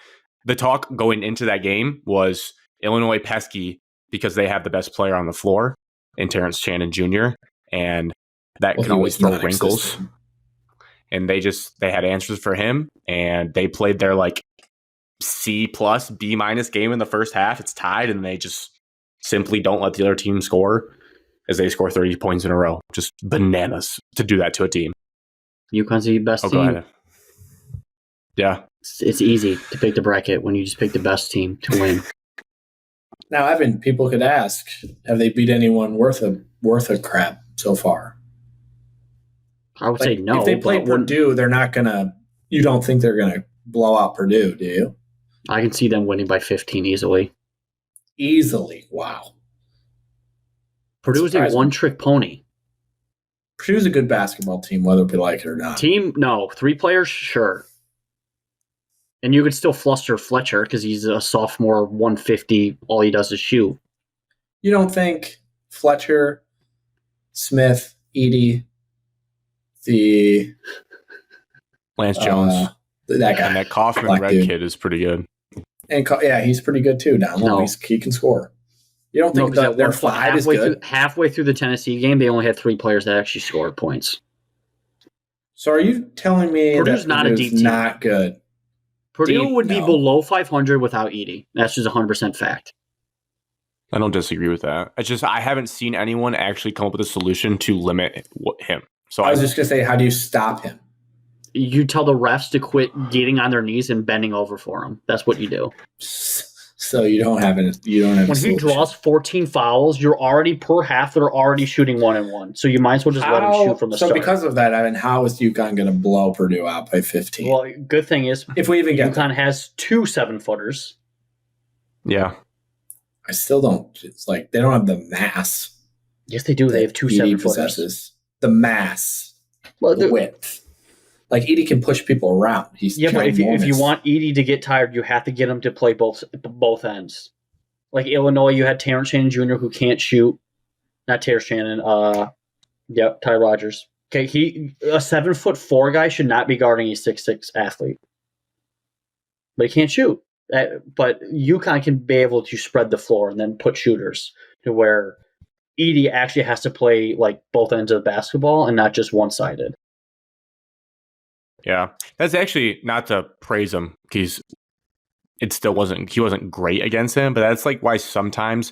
the talk going into that game was Illinois pesky because they have the best player on the floor in Terrence Shannon Jr. And that can always throw wrinkles. And they had answers for him, and they played their like C+, B- game in the first half. It's tied, and they just simply don't let the other team score as they score 30 points in a row. Just bananas to do that to a team. UConn's the best team. Go ahead. Yeah. It's easy to pick the bracket when you just pick the best team to win. Now, Evan, people could ask, have they beat anyone worth a crap so far? I would say no. If they play Purdue, they're not going to – you don't think they're going to blow out Purdue, do you? I can see them winning by 15 easily. Easily? Wow. Purdue is a one-trick pony. Purdue's a good basketball team, whether we like it or not. No. 3 players, sure. And you could still fluster Fletcher because he's a sophomore, 150. All he does is shoot. You don't think Fletcher, Smith, Edey, the Lance Jones, that guy, and that Kaufman red kid is pretty good. And he's pretty good too. Down low, he can score. You don't think their 5 is good? Halfway through the Tennessee game, they only had 3 players that actually scored points. So are you telling me Purdue's not a deep team? Not good. Purdue would be below 500 without Edey. That's just 100% fact. I don't disagree with that. I haven't seen anyone actually come up with a solution to limit him. So I was just going to say, how do you stop him? You tell the refs to quit getting on their knees and bending over for him. That's what you do. So you don't have when he draws 14 fouls, you're already per half. They're already shooting 1-and-1. So you might as well just let him shoot from the start. So because of that, how is UConn going to blow Purdue out by 15? Well, good thing is if we even get UConn has 2 7-footers. Yeah, I still don't. It's like they don't have the mass. Yes, they do. They have 2 7-footers. The mass, the width. Like Edey can push people around. But if you want Edey to get tired, you have to get him to play both ends. Like Illinois, you had Terrence Shannon Jr. who can't shoot. Not Terrence Shannon. Ty Rogers Okay, a 7'4" guy should not be guarding a 6'6" athlete, but he can't shoot. But UConn can be able to spread the floor and then put shooters to where Edey actually has to play like both ends of the basketball and not just one-sided. Yeah, that's actually not to praise him because he wasn't great against him, but that's like why sometimes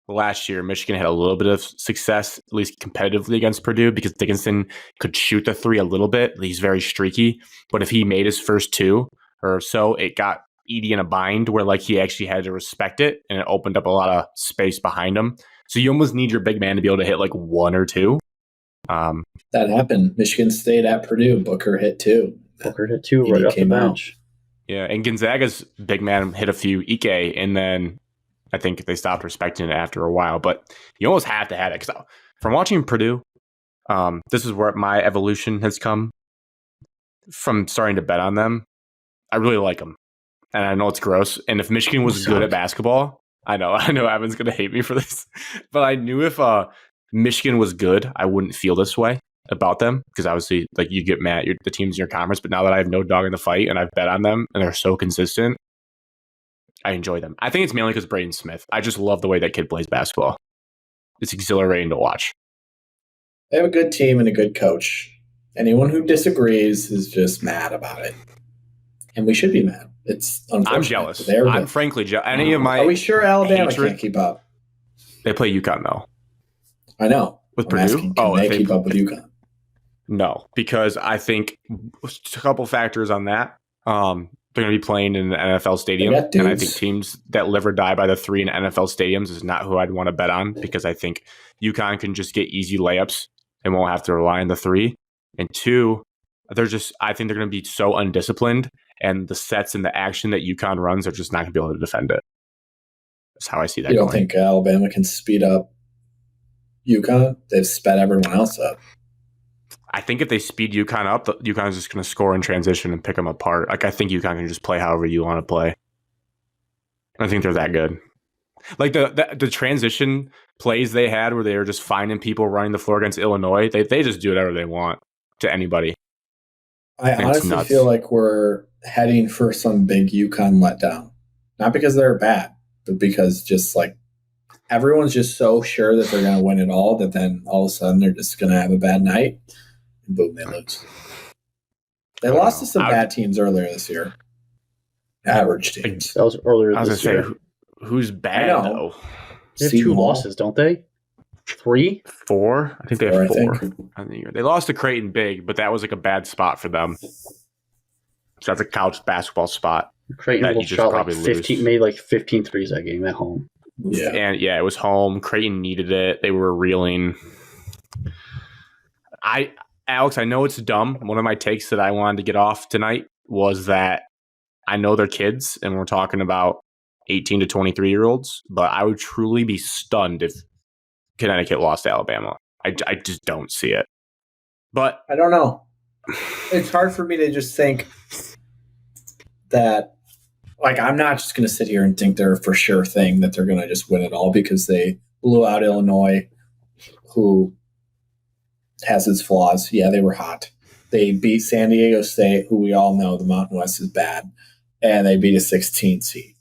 last year Michigan had a little bit of success, at least competitively against Purdue, because Dickinson could shoot the three a little bit. He's very streaky, but if he made his first two or so, it got Edey in a bind where like he actually had to respect it, and it opened up a lot of space behind him. So you almost need your big man to be able to hit like one or two. That happened. Michigan State at Purdue. Booker hit two. Right off the bench. Yeah, and Gonzaga's big man hit a few Ike, and then I think they stopped respecting it after a while. But you almost have to have it because from watching Purdue, this is where my evolution has come from starting to bet on them. I really like them, and I know it's gross. And if Michigan was good at basketball, I know Evan's going to hate me for this, but I knew if Michigan was good, I wouldn't feel this way about them because obviously, like you get mad, the team's in your conference. But now that I have no dog in the fight and I've bet on them and they're so consistent, I enjoy them. I think it's mainly because Braden Smith. I just love the way that kid plays basketball. It's exhilarating to watch. They have a good team and a good coach. Anyone who disagrees is just mad about it, and we should be mad. It's unfortunate. I'm jealous. I'm frankly jealous. Are we sure Alabama can't keep up? They play UConn though. I know. With Purdue? Can they keep up with UConn? No, because I think a couple factors on that. They're going to be playing in an NFL stadium, and I think teams that live or die by the three in NFL stadiums is not who I'd want to bet on because I think UConn can just get easy layups and won't have to rely on the three. And two, I think they're going to be so undisciplined, and the sets and the action that UConn runs are just not going to be able to defend it. That's how I see that. You don't think Alabama can speed up UConn? They've sped everyone else up. I think if they speed UConn up, UConn is just going to score in transition and pick them apart. Like I think UConn can just play however you want to play. I think they're that good. Like the transition plays they had where they were just finding people running the floor against Illinois. They just do whatever they want to anybody. I honestly feel like we're heading for some big UConn letdown. Not because they're bad, but because just like everyone's just so sure that they're going to win it all that then all of a sudden they're just going to have a bad night and boom, they lose. They lost to some bad teams earlier this year. Average teams. That was earlier this year. Who's bad though? They have two losses, don't they? 3? 4? I think they have 4. I think they lost to Creighton big, but that was like a bad spot for them. So that's a college basketball spot. Creighton shot like 15, made like 15 threes that game at home. Yeah. And yeah, it was home. Creighton needed it. They were reeling. Alex, I know it's dumb. One of my takes that I wanted to get off tonight was that I know they're kids and we're talking about 18 to 23-year-olds, but I would truly be stunned if Connecticut lost to Alabama. I just don't see it. But I don't know. It's hard for me to just think that, like, I'm not just going to sit here and think they're a for sure thing that they're going to just win it all because they blew out Illinois, who has its flaws. Yeah, they were hot. They beat San Diego State, who we all know the Mountain West is bad, and they beat a 16 seed.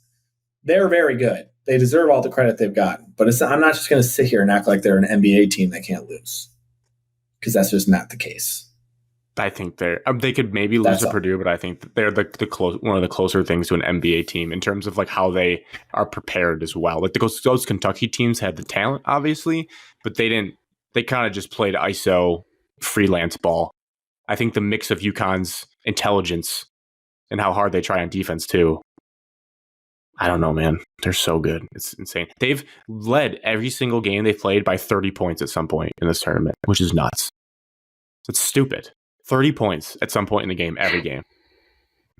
They're very good. They deserve all the credit they've gotten. But I'm not just going to sit here and act like they're an NBA team that can't lose, because that's just not the case. I think they could maybe lose to Purdue, but I think they're one of the closer things to an NBA team in terms of like how they are prepared as well. Like those Kentucky teams had the talent, obviously, but they didn't. They kind of just played ISO freelance ball. I think the mix of UConn's intelligence and how hard they try on defense too. I don't know, man. They're so good. It's insane. They've led every single game they played by 30 points at some point in this tournament, which is nuts. It's stupid. 30 points at some point in the game, every game.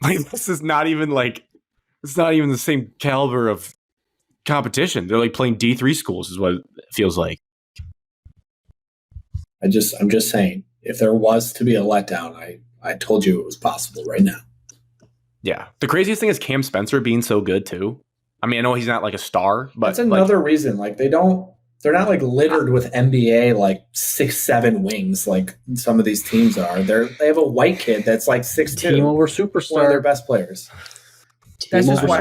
Like, this is not even it's not even the same caliber of competition. They're like playing D3 schools is what it feels like. I'm just saying, if there was to be a letdown, I told you it was possible right now. Yeah. The craziest thing is Cam Spencer being so good too. I mean, I know he's not like a star, but that's another reason. Like, they don't They're not like littered with NBA like 6'7" wings like some of these teams are. They have a white kid that's like 6'2". Team over superstar. One of their best players. That's just why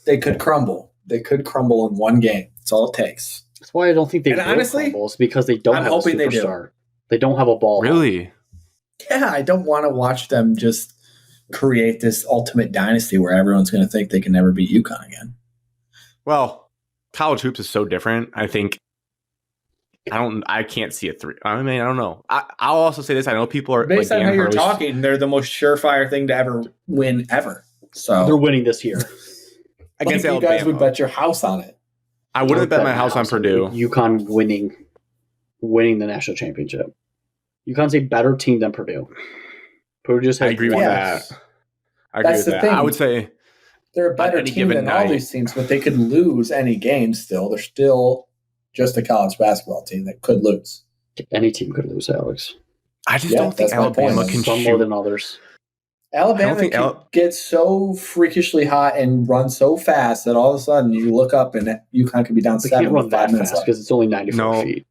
they could crumble. They could crumble in one game. That's all it takes. That's why I don't think they crumble. It's because they don't have a superstar. They don't have a ball. Really? Yeah, I don't want to watch them just create this ultimate dynasty where everyone's going to think they can never beat UConn again. Well, college hoops is so different. I think I can't see a 3. I mean, I don't know. I'll also say this. I know people are based on how you're talking. They're the most surefire thing to ever win ever. So they're winning this year against Alabama. You guys would bet your house on it. I wouldn't bet my house on Purdue. UConn winning the national championship. UConn's a better team than Purdue. Purdue just has. I agree with that. I agree with that. Thing. I would say they're a better team than all these teams, but they could lose any game still. They're still just a college basketball team that could lose. Any team could lose, Alex. I just don't think Alabama can shoot more than others. Alabama can get so freakishly hot and run so fast that all of a sudden you look up and UConn could be down 7 with 5 minutes left because it's only 94 feet.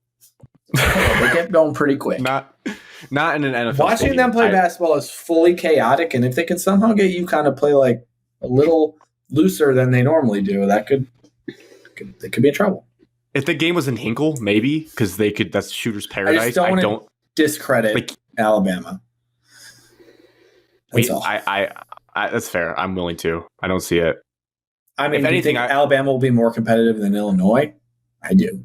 They get going pretty quick. Not in an NFL. Watching them play basketball is fully chaotic, and if they can somehow get UConn to play like a little looser than they normally do, they could be in trouble. If the game was in Hinkle, maybe because they could. That's shooter's paradise. I don't discredit Alabama. That's that's fair. I'm willing to. I don't see it. I mean, do you think Alabama will be more competitive than Illinois? I do.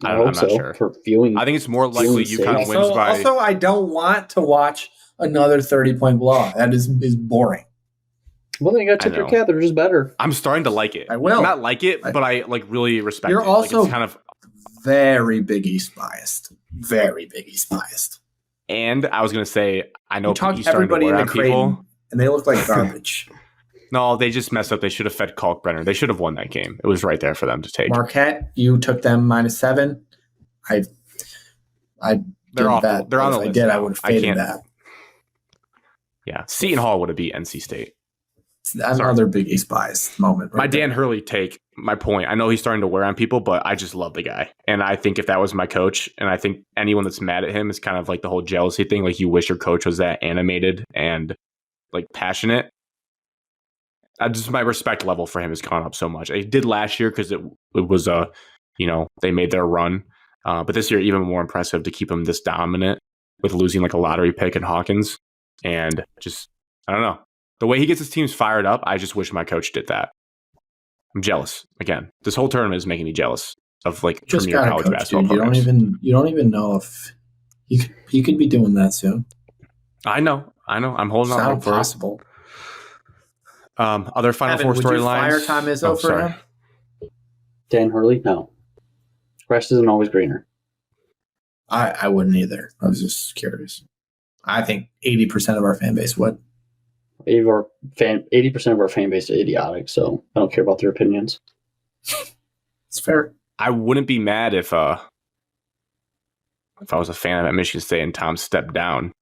I'm not sure. For viewing, I think it's more likely UConn wins by. Also, I don't want to watch another 30-point blowout. That is boring. Well, then you got to tip your cap. They're just better. I'm starting to like it. I will not like it, but I really respect it. You're also it's kind of very Big East biased. Very Big East biased. And I was going to say, I know he's starting to wear on people, and they look like garbage. No, they just messed up. They should have fed Kalkbrenner. They should have won that game. It was right there for them to take. Marquette, you took them -7. They're awful. They're on the list. I would have faded that. Yeah, Seton Hall would have beat NC State. Another Big East bias moment. My Dan Hurley take, my point. I know he's starting to wear on people, but I just love the guy. And I think if that was my coach, and I think anyone that's mad at him is kind of like the whole jealousy thing. Like you wish your coach was that animated and like passionate. Just my respect level for him has gone up so much. I did last year because it was they made their run. But this year, even more impressive to keep him this dominant with losing like a lottery pick in Hawkins. And just, I don't know. The way he gets his teams fired up, I just wish my coach did that. I'm jealous. Again, this whole tournament is making me jealous of like just premier college basketball programs. You don't even know if he could be doing that soon. I know. I'm holding on for possible. Other Final Four storylines. Fire Tom Izzo for him? Dan Hurley? No. Grass isn't always greener. I wouldn't either. I was just curious. I think 80% of our fan base would. 80% of our fan base is idiotic, so I don't care about their opinions. It's fair. I wouldn't be mad if I was a fan of Michigan State and Tom stepped down.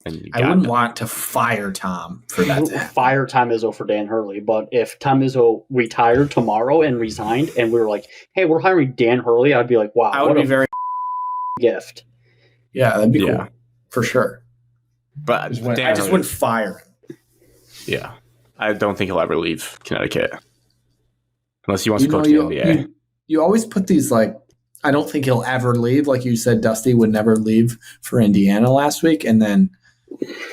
I wouldn't want to fire Tom for that. Fire Tom Izzo for Dan Hurley, but if Tom Izzo retired tomorrow and resigned, and we were like, "Hey, we're hiring Dan Hurley," I'd be like, "Wow, I would be very gift." Yeah, that'd be cool for sure. But I just wouldn't fire him. Yeah, I don't think he'll ever leave Connecticut unless he wants to coach the NBA. You always put these like, I don't think he'll ever leave. Like you said, Dusty would never leave for Indiana last week, and then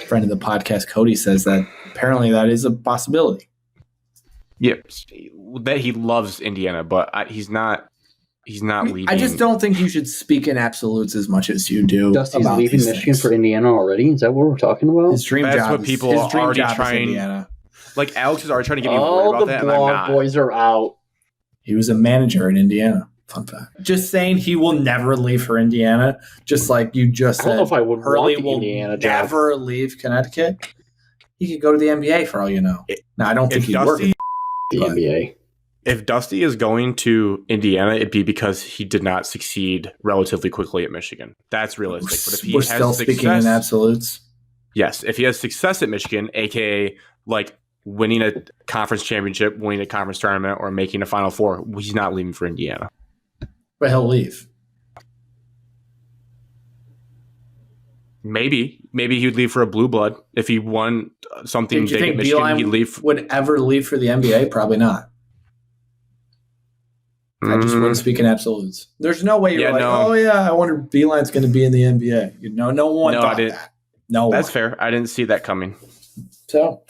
friend of the podcast, Cody, says that apparently that is a possibility. Yeah, that he loves Indiana, but he's not leaving. I just don't think you should speak in absolutes as much as you do. Dusty's leaving Michigan for Indiana already. Is that what we're talking about? His dream That's job. What people are already trying. Like Alex is already trying to get me worried about that, and I'm not. The boys are out. He was a manager in Indiana. Fun fact. Just saying he will never leave for Indiana. Just like you just said. I don't know if I would Hurley want the will Indiana never leave Connecticut. He could go to the NBA for all you know. Now I don't think he'd work in the NBA. If Dusty is going to Indiana, it'd be because he did not succeed relatively quickly at Michigan. That's realistic. But if he We're has still success, speaking in absolutes. Yes, if he has success at Michigan, aka like winning a conference championship, winning a conference tournament, or making a Final Four, he's not leaving for Indiana. But he'll leave. Maybe he'd leave for a blue blood if he won something Do you big think at Michigan. Beeline He'd leave. would ever leave for the NBA? Probably not. I just wouldn't speak in absolutes. There's no way you're I wonder if Beeline's going to be in the NBA. No one thought that. No, that's fair. I didn't see that coming. So,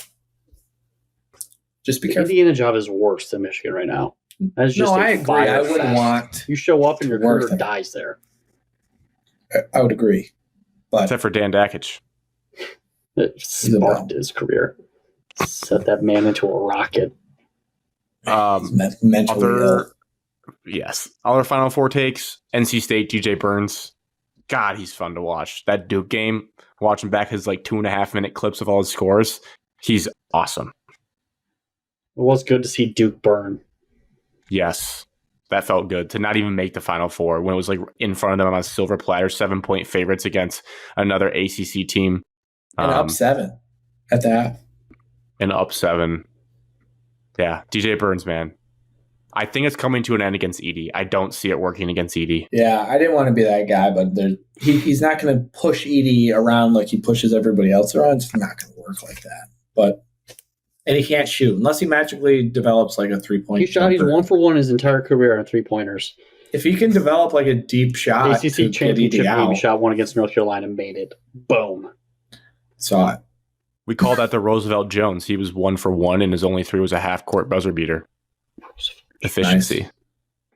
just be careful. The Indiana job is worse than Michigan right now. That's just I agree. I wouldn't want. You show up and your career dies there. I would agree, but except for Dan Dakich, it sparked his career. Set that man into a rocket. Mentally ill. Yes. Other Final Four takes. NC State, DJ Burns. God, he's fun to watch. That Duke game, watching back his 2.5-minute clips of all his scores, he's awesome. It was good to see Duke burn. Yes. That felt good to not even make the Final Four when it was in front of them on a silver platter, 7-point favorites against another ACC team. And up 7 at the half. And up 7. Yeah. DJ Burns, man. I think it's coming to an end against Edey. I don't see it working against Edey. Yeah, I didn't want to be that guy, but he's not going to push Edey around like he pushes everybody else around. It's not going to work like that. And he can't shoot unless he magically develops a 3-point. He's 1 for 1 his entire career on 3-pointers. If he can develop a deep shot, ACC championship game shot one against North Carolina, made it. Boom. Saw it. We call that the Roosevelt Jones. He was 1 for 1, and his only 3 was a half-court buzzer beater. Efficiency.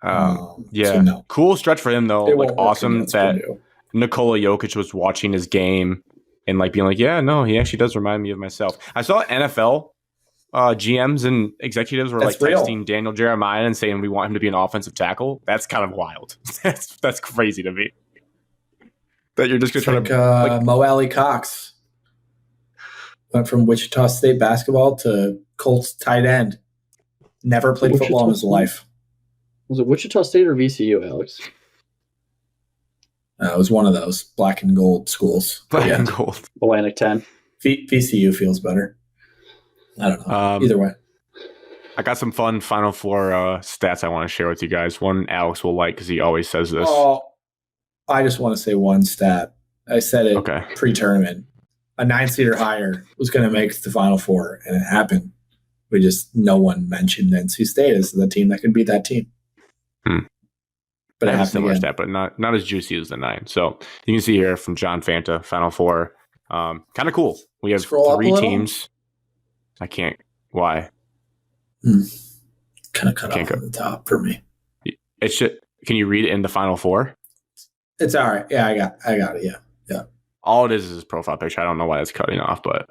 Nice. Yeah. So no. Cool stretch for him, though. Awesome that Purdue. Nikola Jokic was watching his game and being yeah, he actually does remind me of myself. I saw NFL GMs and executives were texting Daniel Jeremiah and saying we want him to be an offensive tackle. That's kind of wild. That's crazy to me. That you're just going to try to Mo Alley Cox went from Wichita State basketball to Colts tight end. Never played football in his life. Was it Wichita State or VCU, Alex? It was one of those black and gold schools. Black and gold. Atlantic 10. VCU feels better. I don't know. Either way. I got some fun Final Four stats I want to share with you guys. One Alex will like because he always says this. Oh, I just want to say one stat. I said it pre-tournament. A 9-seed or higher was going to make the Final Four, and it happened. No one mentioned NC State as the team that could beat that team. But I have a similar stat, but not as juicy as the 9. So you can see here from John Fanta, Final Four. Kind of cool. We have 3 teams. I can't. Why? Kind of cut off at the top for me. It should. Can you read it in the Final Four? It's all right. Yeah, I got it. Yeah. All it is his profile picture. I don't know why it's cutting off, but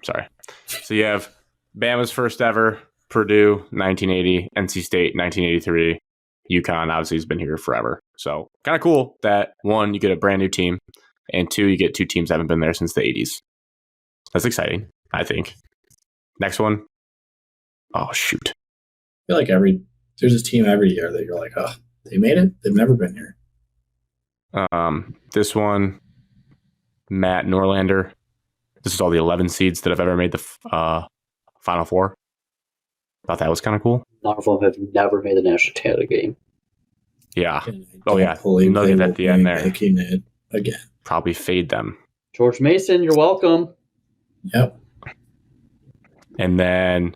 sorry. So you have Bama's first ever, Purdue 1980, NC State 1983, UConn obviously has been here forever. So kind of cool that 1, you get a brand new team, and 2, you get 2 teams that haven't been there since the 80s. That's exciting, I think. Next one. Oh, shoot. I feel like there's a team every year that you're like, oh, they made it? They've never been here. This one, Matt Norlander. This is all the 11 seeds that have ever made the Final Four. Thought that was kind of cool. None of them have never made the national title game. Yeah. Oh, yeah. Nugget at the end there. Making it again. Probably fade them. George Mason, you're welcome. Yep. And then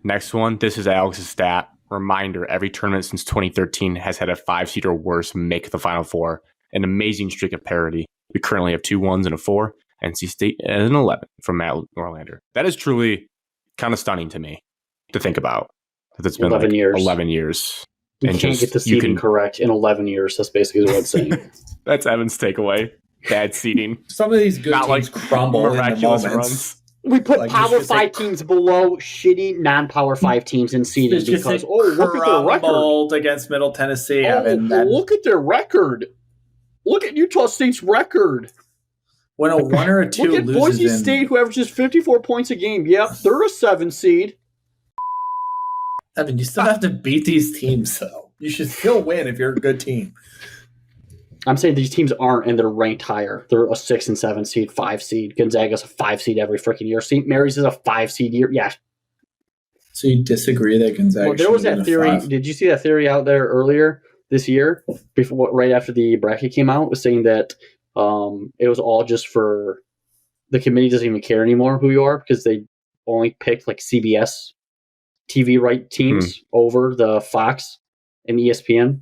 next one, this is Alex's stat. Reminder, every tournament since 2013 has had a 5-seed or worse make the Final Four. An amazing streak of parity. We currently have 2 1s and a 4. NC State and an 11 from Matt Norlander. That is truly kind of stunning to me to think about. It's been 11 years. 11 years. You can't get the seeding correct in 11 years. That's basically what it's saying. That's Evan's takeaway. Bad seeding. Some of these good teams crumble miraculous in the moments. Runs. We put Power 5 teams below shitty non-Power 5 teams in seeding because, look at their record. Against Middle Tennessee. Look at their record. Look at Utah State's record. When a 1 or a 2 look at Boise State, who averages 54 points a game. Yep, they're a 7 seed. Evan, you still have to beat these teams, though. You should still win if you're a good team. I'm saying these teams aren't, and they're ranked higher. They're a 6 and 7 seed, 5 seed. Gonzaga's a 5 seed every freaking year. St. Mary's is a 5 seed year. Yeah. So you disagree that Gonzaga? Well, there was that theory. Did you see that theory out there earlier this year, right after the bracket came out, was saying that it was all just for the committee doesn't even care anymore who you are because they only picked like CBS TV right teams over the Fox and ESPN.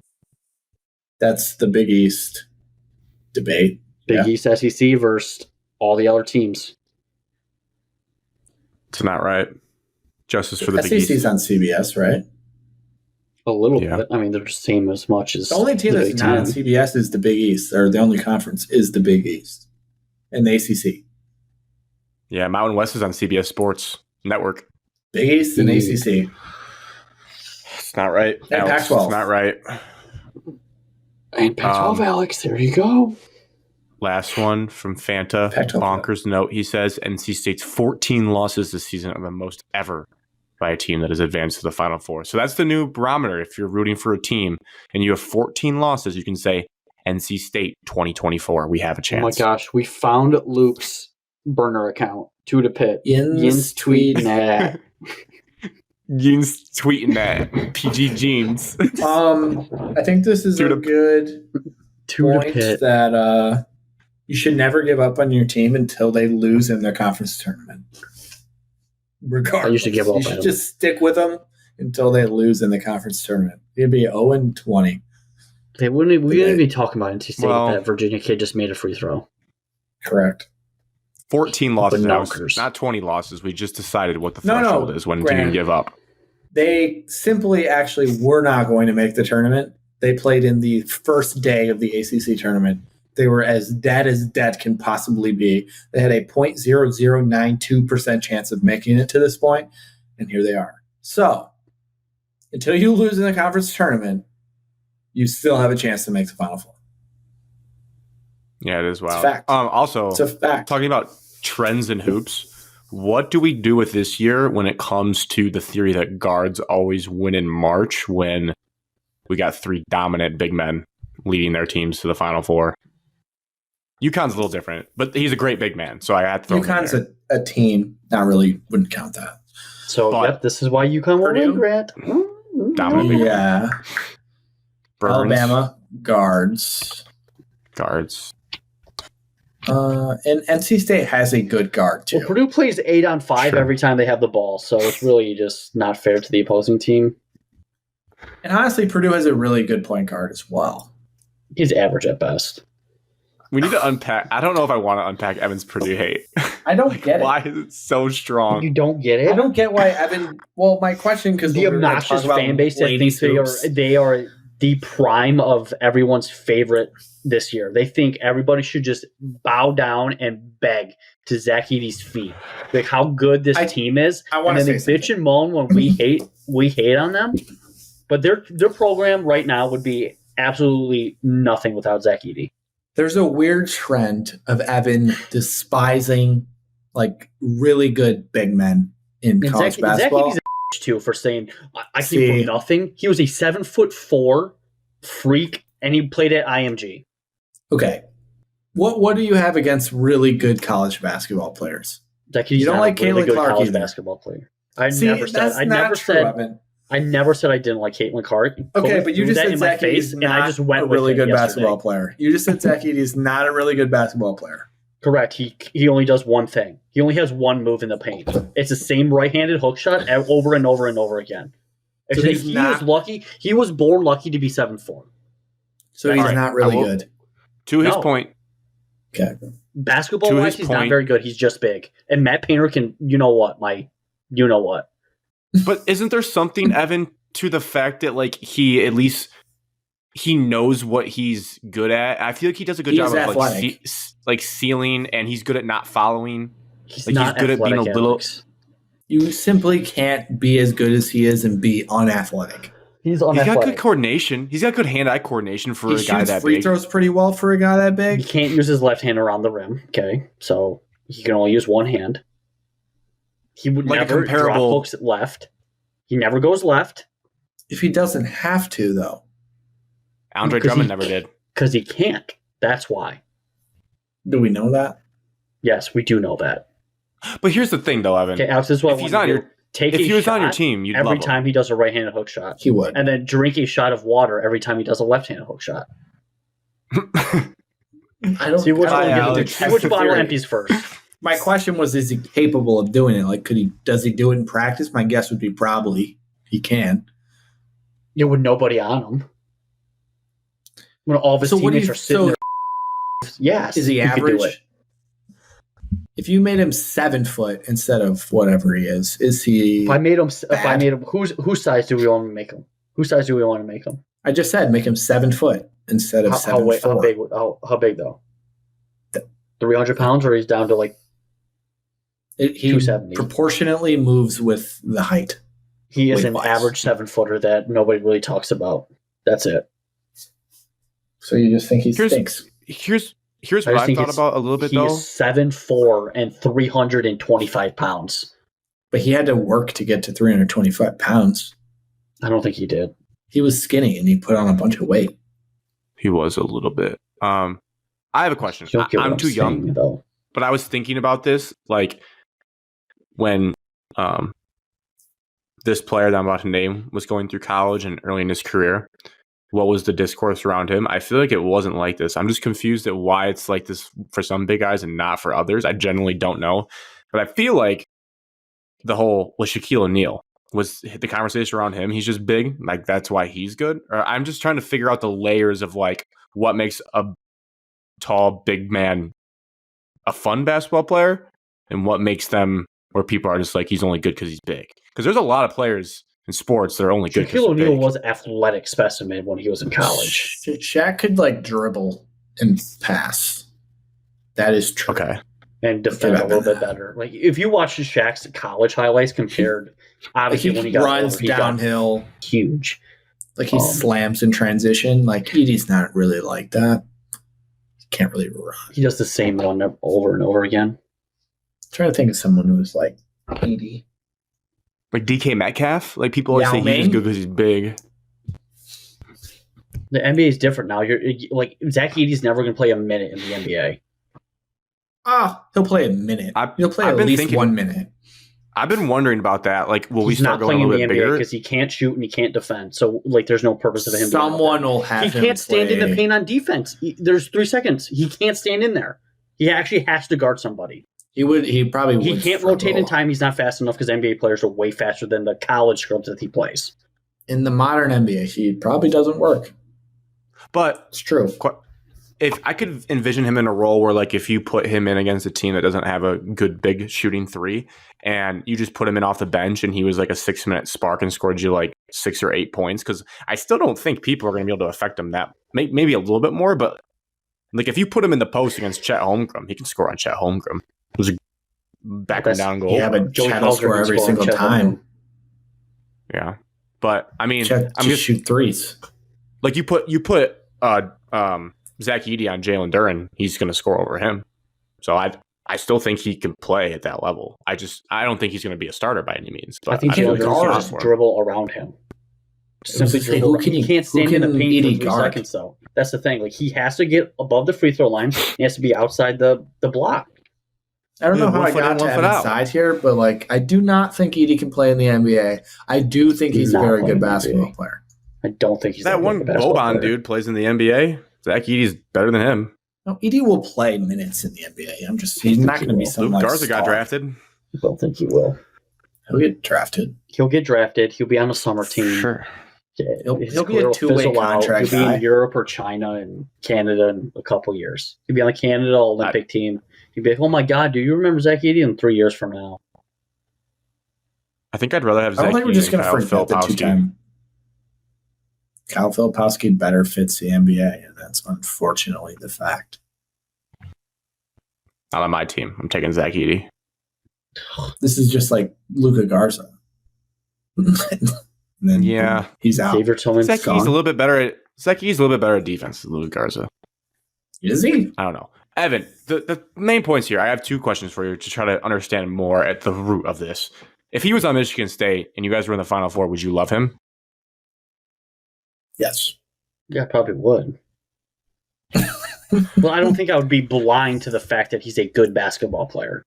That's the Big East debate. Big East SEC versus all the other teams. It's not right. Justice for the Big East. SEC's on CBS, right? A little bit. I mean, they're the same as much as the only team that's not on CBS is the Big East, or the only conference is the Big East and the ACC. Yeah, Mountain West is on CBS Sports Network. Big East and ACC. It's not right. And Alex, Pac-12. It's not right. And Pac-12, Alex. There you go. Last one from Fanta. Pac-12. Bonkers note. He says NC State's 14 losses this season are the most ever by a team that has advanced to the Final Four. So that's the new barometer. If you're rooting for a team and you have 14 losses, you can say NC State 2024. We have a chance. Oh my gosh. We found Luke's burner account. To the pit. Yins tweeting that. Yins tweeting that. PG Jeans. I think this is a good point that you should never give up on your team until they lose in their conference tournament. Regardless, you should give up. You should just stick with them until they lose in the conference tournament. It'd be 0-20. We wouldn't be talking about NC State if that Virginia kid just made a free throw. Correct. 14 losses, not 20 losses. We just decided what the threshold is when to give up. They simply actually were not going to make the tournament. They played in the first day of the ACC tournament. They were as dead can possibly be. They had a 0.0092% chance of making it to this point, and here they are. So, until you lose in the conference tournament, you still have a chance to make the Final Four. Yeah, it is wild. It's a fact. Also, it's a fact. Talking about trends in hoops, what do we do with this year when it comes to the theory that guards always win in March when we got three dominant big men leading their teams to the Final Four? UConn's a little different, but he's a great big man, so I had to throw UConn's a team. Not really, wouldn't count that. So, this is why UConn will win, Grant. Dominant big man. Yeah. Alabama, guards. And NC State has a good guard, too. Well, Purdue plays 8-on-5 every time they have the ball, so it's really just not fair to the opposing team. And honestly, Purdue has a really good point guard as well. He's average at best. We need to unpack. I don't know if I want to unpack Evan's Purdue hate. I don't get it. Why is it so strong? You don't get it? I don't get why Evan. Well, my question, because the obnoxious fan base that thinks they are the prime of everyone's favorite this year. They think everybody should just bow down and beg to Zach Edey's feet. Like how good this team is. And then they bitch and moan when we hate on them. But their program right now would be absolutely nothing without Zach Edey. There's a weird trend of Evan despising like really good big men in college basketball. Zach Edey's too for saying I came from nothing. He was a 7'4" freak, and he played at IMG. Okay, what do you have against really good college basketball players? You don't like Caitlin Clark either. Basketball player. I never said I didn't like Caitlin Clark. Okay, but you just said Zach Edey's and I just went a really good basketball player. You just said Zach Edey is not a really good basketball player. Correct. He only does one thing. He only has one move in the paint. It's the same right-handed hook shot over and over and over again. So he was lucky. He was born lucky to be 7'4". So he's not really good. To his point. Okay. Basketball-wise, he's not very good. He's just big. And Matt Painter can, you know what. But isn't there something, Evan, to the fact that like he knows what he's good at? I feel like he does a good job of sealing, and he's good at not following. He's good at being a little. You simply can't be as good as he is and be unathletic. He's got good coordination. He's got good hand-eye coordination for a guy that big. He shoots free throws pretty well for a guy that big. He can't use his left hand around the rim. Okay, so he can only use one hand. He would never drop hooks left. He never goes left. If he doesn't have to, though. Andre Drummond never did. Because he can't. That's why. Do we know that? Yes, we do know that. But here's the thing, though, Evan. Okay, Alex, this is what take if he was on your team, you'd every love time him. he does a right-handed hook shot. He would. And then drink a shot of water every time he does a left-handed hook shot. I don't see which bottle theory. empties first. My question was, is he capable of doing it? Like, does he do it in practice? My guess would be probably he can. Yeah, with nobody on him. When all of his teammates are sitting there. Yes. Is he average? If you made him 7 foot instead of whatever he is he? If I made him, whose size do we want to make him? Whose size do we want to make him? I just said make him 7 foot instead of 7'4". How big though? 300 pounds, or he's down to like he 270. Proportionately moves with the height. He is an average 7-footer that nobody really talks about. That's it. So you just think he stinks? Here's what I thought about a little bit though. He's 7'4" and 325 pounds. But he had to work to get to 325 pounds. I don't think he did. He was skinny and he put on a bunch of weight. He was a little bit. I have a question. I'm too young, though. But I was thinking about this, like when this player that I'm about to name was going through college and early in his career. What was the discourse around him? I feel like it wasn't like this. I'm just confused at why it's like this for some big guys and not for others. I generally don't know. But I feel like the whole Shaquille O'Neal was the conversation around him. He's just big. Like, that's why he's good. Or I'm just trying to figure out the layers of like what makes a tall, big man a fun basketball player and what makes them where people are just like, he's only good because he's big. Because there's a lot of players in sports that are only good. Shaquille O'Neal was an athletic specimen when he was in college. Shaq could like dribble and pass. That is true. Okay. And defend a little bit better. Like if you watch Shaq's college highlights compared, obviously like when he got runs older, he downhill, got huge. Like he slams in transition. Like Edey's not really like that. He can't really run. He does the same one over and over again. I'm trying to think of someone who was like Edey. Like DK Metcalf? Like people always say he's good because he's big. The NBA is different now. You're like Zach Edey's never going to play a minute in the NBA. He'll play a minute. He'll play at least 1 minute. I've been wondering about that. Like, will we He's start not going playing a little in the bit NBA bigger? because he can't shoot and he can't defend. So, like, there's no purpose of him. Someone will have him. He can't stand in the paint on defense. There's 3 seconds. He can't stand in there. He actually has to guard somebody. He probably would. He can't rotate in time. He's not fast enough because NBA players are way faster than the college scrubs that he plays. In the modern NBA, he probably doesn't work. But it's true. If I could envision him in a role where, like, if you put him in against a team that doesn't have a good big shooting three, and you just put him in off the bench, and he was like a 6-minute spark and scored you like 6 or 8 points, because I still don't think people are going to be able to affect him that maybe a little bit more. But like, if you put him in the post against Chet Holmgren, he can score on Chet Holmgren. It was a back and down goal. Yeah, but Chet will score every single time. Yeah, but I mean, I'm just shoot threes. Like you put Zach Edey on Jalen Duren, he's going to score over him. So I still think he can play at that level. I don't think he's going to be a starter by any means. But I think Jalen Duren can just dribble around him. Simply dribble. He can't stand in the paint for 3 seconds, though. That's the thing. Like, he has to get above the free throw line. He has to be outside the block. I don't know how I got to Evan's side here, but like, I do not think Edey can play in the NBA. I do think he's a very good basketball player. I don't think he's that one Boban dude plays in the NBA. Zach Edey's better than him. No, Edey will play minutes in the NBA. He's not going to be some Luke Garza got drafted. I don't think he will. He'll get drafted. He'll be on the summer team. Sure. He'll be a two-way contract. He'll be in Europe or China and Canada in a couple years. He'll be on the Canada Olympic team. He'd be like, oh my God, do you remember Zach Edey in 3 years from now? I think I'd rather have Zach Edey. I don't think we're just going to forget the two-time. Kyle Filipowski better fits the NBA, and that's unfortunately the fact. Not on my team. I'm taking Zach Edey. This is just like Luka Garza. Then yeah, he's out. Zach Edey's a little bit better at defense than Luka Garza. Is he? I don't know. Evan, the main points here, I have 2 questions for you to try to understand more at the root of this. If he was on Michigan State and you guys were in the Final Four, would you love him? Yes. Yeah, I probably would. Well, I don't think I would be blind to the fact that he's a good basketball player.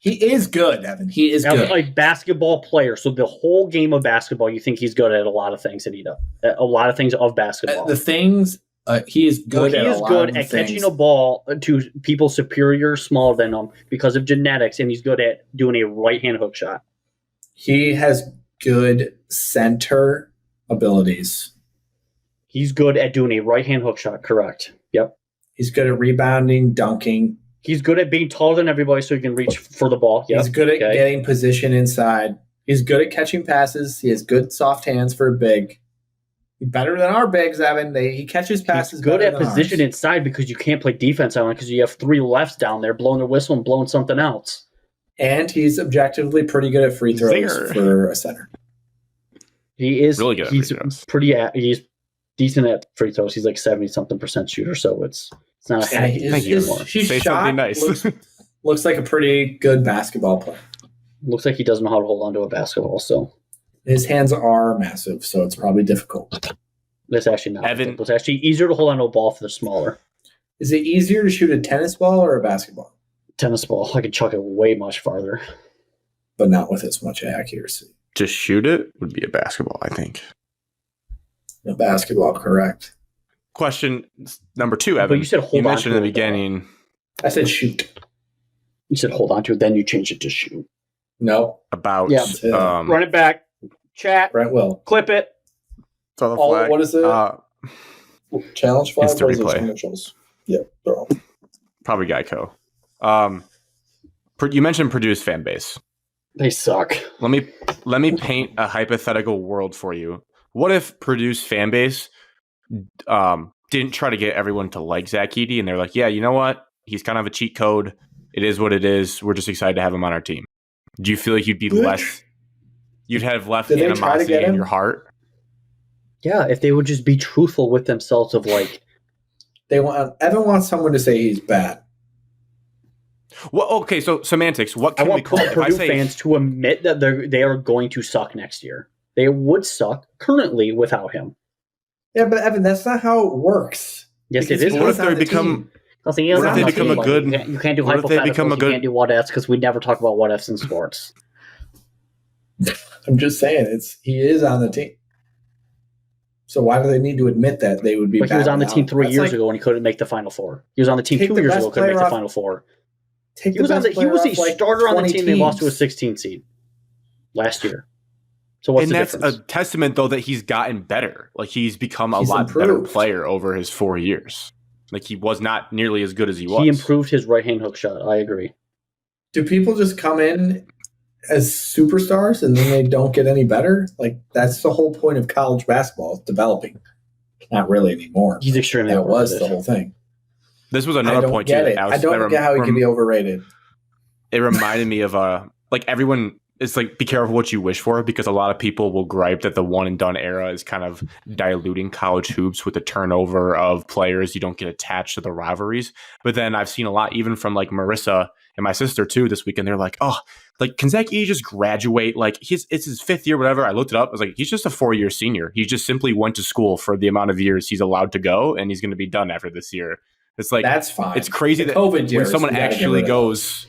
He is good, Evan. He is good. Like basketball player. So the whole game of basketball, you think he's good at a lot of things that he does. A lot of things of basketball. The things he is good at. He is good at catching a ball to people superior, smaller than him because of genetics, and he's good at doing a right-hand hook shot. He has good center abilities. He's good at doing a right-hand hook shot, correct. Yep. He's good at rebounding, dunking. He's good at being taller than everybody so he can reach for the ball. Yep. He's good at getting position inside. He's good at catching passes. He has good soft hands for a big. He's better than our bigs, Evan. He catches passes. He's good at position inside because you can't play defense on him because you have 3 lefts down there blowing their whistle and blowing something else. And he's objectively pretty good at free throws for a center. He is really good at free throws. He's decent at free throws. He's like 70-something% shooter, so it's not a Thank you. Say something nice. Looks like a pretty good basketball player. Looks like he doesn't know how to hold on to a basketball, so his hands are massive, so it's probably difficult. It's actually not. It's actually easier to hold on to a ball for the smaller. Is it easier to shoot a tennis ball or a basketball? Tennis ball. I could chuck it way much farther. But not with as much accuracy. To shoot it would be a basketball, I think. A basketball, correct. Question number 2, Evan. But you said hold on. You mentioned in the beginning. I said shoot. You said hold on to it, then you changed it to shoot. No. About run it back. Chat. Brent will. Clip it. Throw the flag. What is it? Challenge flag? Instant replay. Yeah, throw. Probably Geico. You mentioned Purdue's fan base. They suck. Let me paint a hypothetical world for you. What if Purdue's fan base didn't try to get everyone to like Zach Edey, and they're like, yeah, you know what? He's kind of a cheat code. It is what it is. We're just excited to have him on our team. Do you feel like you'd have less animosity in your heart? Yeah, if they would just be truthful with themselves of like. Evan wants someone to say he's bad. Well, okay, so semantics. What can we call it? Purdue fans to admit that they are going to suck next year. They would suck currently without him. Yeah, but Evan, that's not how it works. Yes, it is. What if they become? What if they become a good? You can't do hypotheticals. You can't do what ifs because we never talk about what ifs in sports. I'm just saying, he is on the team. So why do they need to admit that they would be? But he was on the team 3 years ago and he couldn't make the Final Four. He was on the team 2 years ago, couldn't make the Final Four. He was the starter on the team. They lost to a 16 seed last year. So what's the difference? That's a testament, though, that he's gotten better. Like he's become a lot better player over his 4 years. Like he was not nearly as good as he was. He improved his right-hand hook shot. I agree. Do people just come in as superstars and then they don't get any better? Like that's the whole point of college basketball, is developing. Not really anymore. He's extremely that was the whole thing. This was another point too. I don't get how he can be overrated. It reminded me of like everyone is like, be careful what you wish for, because a lot of people will gripe that the one and done era is kind of diluting college hoops with the turnover of players. You don't get attached to the rivalries. But then I've seen a lot, even from like Marissa and my sister too, this weekend. They're like, oh, like can Zach Edey just graduate? Like it's his 5th year, whatever. I looked it up. I was like, he's just a 4-year senior. He just simply went to school for the amount of years he's allowed to go, and he's going to be done after this year. It's like, that's fine. It's crazy that when someone actually goes.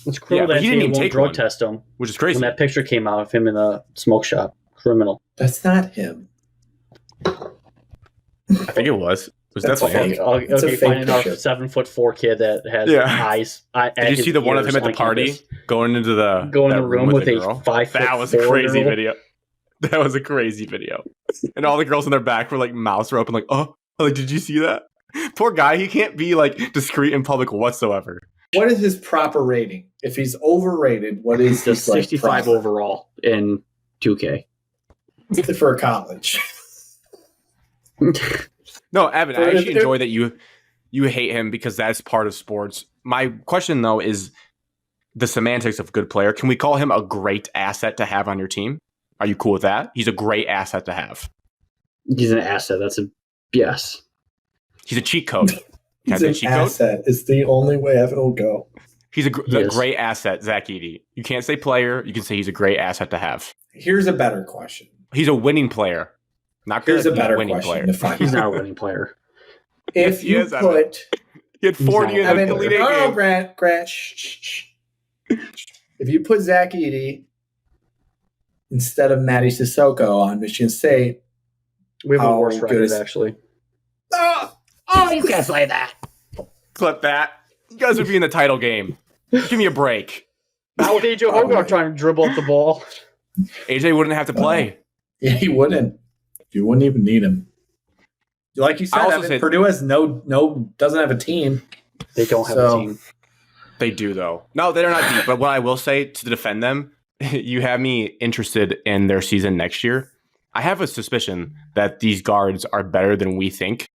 It's cruel that he didn't even drug test him, which is crazy. When that picture came out of him in the smoke shop, criminal. That's not him. I think it was. It was definitely him. Okay, finding out a 7'4" kid that has eyes. Did you see the one of him at the party going into the room with a 5'4"? That was a crazy video. That was a crazy video, and all the girls in their back were like mouths were open, like, oh, like did you see that? Poor guy, he can't be like discreet in public whatsoever. What is his proper rating? If he's overrated, what is just 65 overall in 2K for college? No, Evan, I actually enjoy that you hate him because that's part of sports. My question though is the semantics of good player. Can we call him a great asset to have on your team? Are you cool with that? He's a great asset to have. He's an asset. That's a yes. He's a cheat code. He's an asset. It's the only way Evan will go. He's a great asset, Zach Edey. You can't say player. You can say he's a great asset to have. Here's a better question. He's a winning player. Not good. Here's a better question. He's not a winning player. If you put... He had 40 in the Elite Eight game. Grant, shh. If you put Zach Edey instead of Matty Sissoko on Michigan State, we have a worse record, actually. Oh, you can't play that. Clip that. You guys would be in the title game. Give me a break. Not with AJ Hogarth trying to dribble up the ball. AJ wouldn't have to play. Yeah, he wouldn't. You wouldn't even need him. Like you said, Purdue has doesn't have a team. They don't have a team. They do, though. No, they're not deep. But what I will say to defend them, you have me interested in their season next year. I have a suspicion that these guards are better than we think.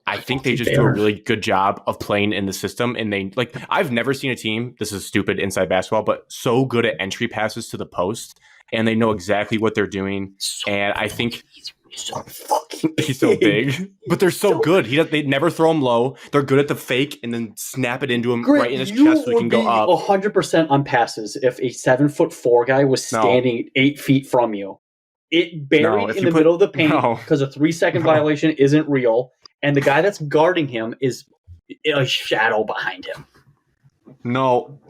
I think they just do a really good job of playing in the system. And I've never seen a team, this is stupid inside basketball, but so good at entry passes to the post. And they know exactly what they're doing. And I think he's so big, but they're so good. They never throw him low. They're good at the fake and then snap it into him right in his chest so he can go up. 100% on passes if a 7'4" guy was standing 8 feet from you. It buried in the middle of the paint because a 3-second violation isn't real. And the guy that's guarding him is a shadow behind him. No,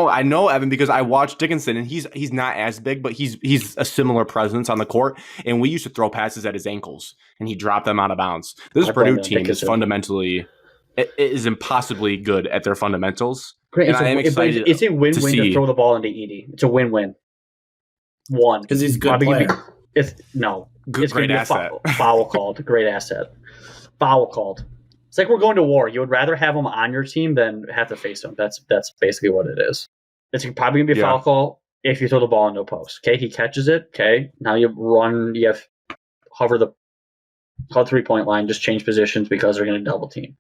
I know Evan because I watched Dickinson and he's not as big, but he's a similar presence on the court. And we used to throw passes at his ankles and he dropped them out of bounds. This Purdue team is fundamentally, it is impossibly good at their fundamentals. Great. I am excited. It's a win-win to throw the ball into Edey. It's a win-win. One, because he's a good player. It's great asset. Foul called. Great asset. Foul called. It's like we're going to war. You would rather have him on your team than have to face him. That's basically what it is. It's probably gonna be a foul call if you throw the ball into a post. Okay, he catches it. Okay, now you run. You have hover the 3-point line. Just change positions because they're going to double team.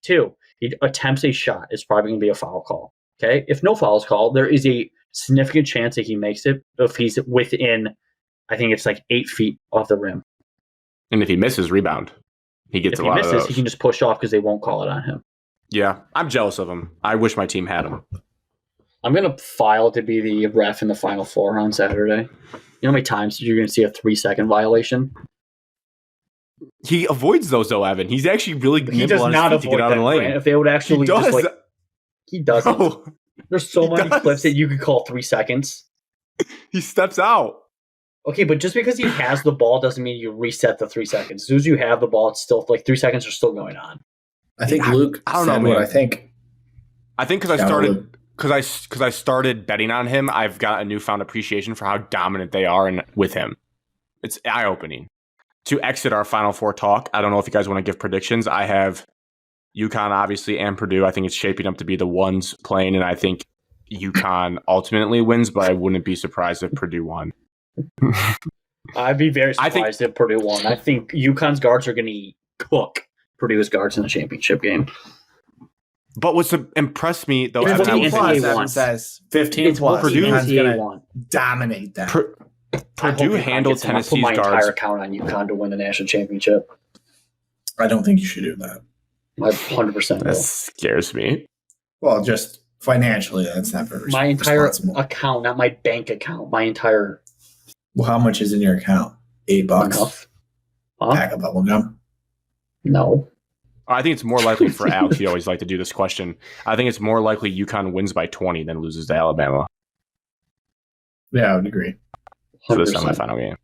2, he attempts a shot. It's probably going to be a foul call. Okay, if no foul is called, there is a significant chance that he makes it if he's within, I think it's like 8 feet off the rim. And if he misses, rebound. He gets a lot of those. If he misses, he can just push off because they won't call it on him. Yeah, I'm jealous of him. I wish my team had him. I'm going to file to be the ref in the Final Four on Saturday. You know how many times you're going to see a 3-second violation? He avoids those, though, Evan. He's actually really nimble on his feet to get out of the lane. If they would actually he doesn't. No. There's so many clips that you could call 3 seconds. He steps out. Okay, but just because he has the ball doesn't mean you reset the 3 seconds. As soon as you have the ball, it's still 3 seconds are still going on. I think Luke I don't know what I think. I think because I started betting on him, I've got a newfound appreciation for how dominant they are with him. It's eye-opening. To exit our Final Four talk, I don't know if you guys want to give predictions. I have UConn, obviously, and Purdue. I think it's shaping up to be the ones playing, and I think UConn ultimately wins, but I wouldn't be surprised if Purdue won. I'd be very surprised if Purdue won. I think UConn's guards are going to cook Purdue's guards in the championship game. But what's impressed me, though, 15 plus, says 15 plus. Purdue's going to dominate that. Purdue handled Tennessee's guards. I'll put my entire account on UConn to win the national championship. I don't think you should do that. I 100% That scares me. Well, just financially, that's not very my entire account, not my bank account. My entire. Well, how much is in your account? $8. Enough. Pack of bubble gum? No. I think it's more likely for Alex. You always like to do this question. I think it's more likely UConn wins by 20 than loses to Alabama. Yeah, I would agree. For the semifinal game.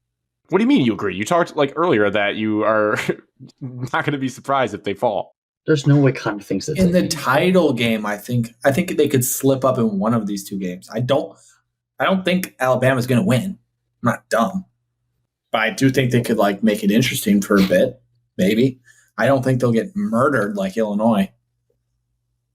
What do you mean you agree? You talked earlier that you are not going to be surprised if they fall. There's no way Connor thinks that. In the title game, I think they could slip up in one of these two games. I don't think Alabama's going to win. I'm not dumb. But I do think they could make it interesting for a bit. Maybe. I don't think they'll get murdered like Illinois.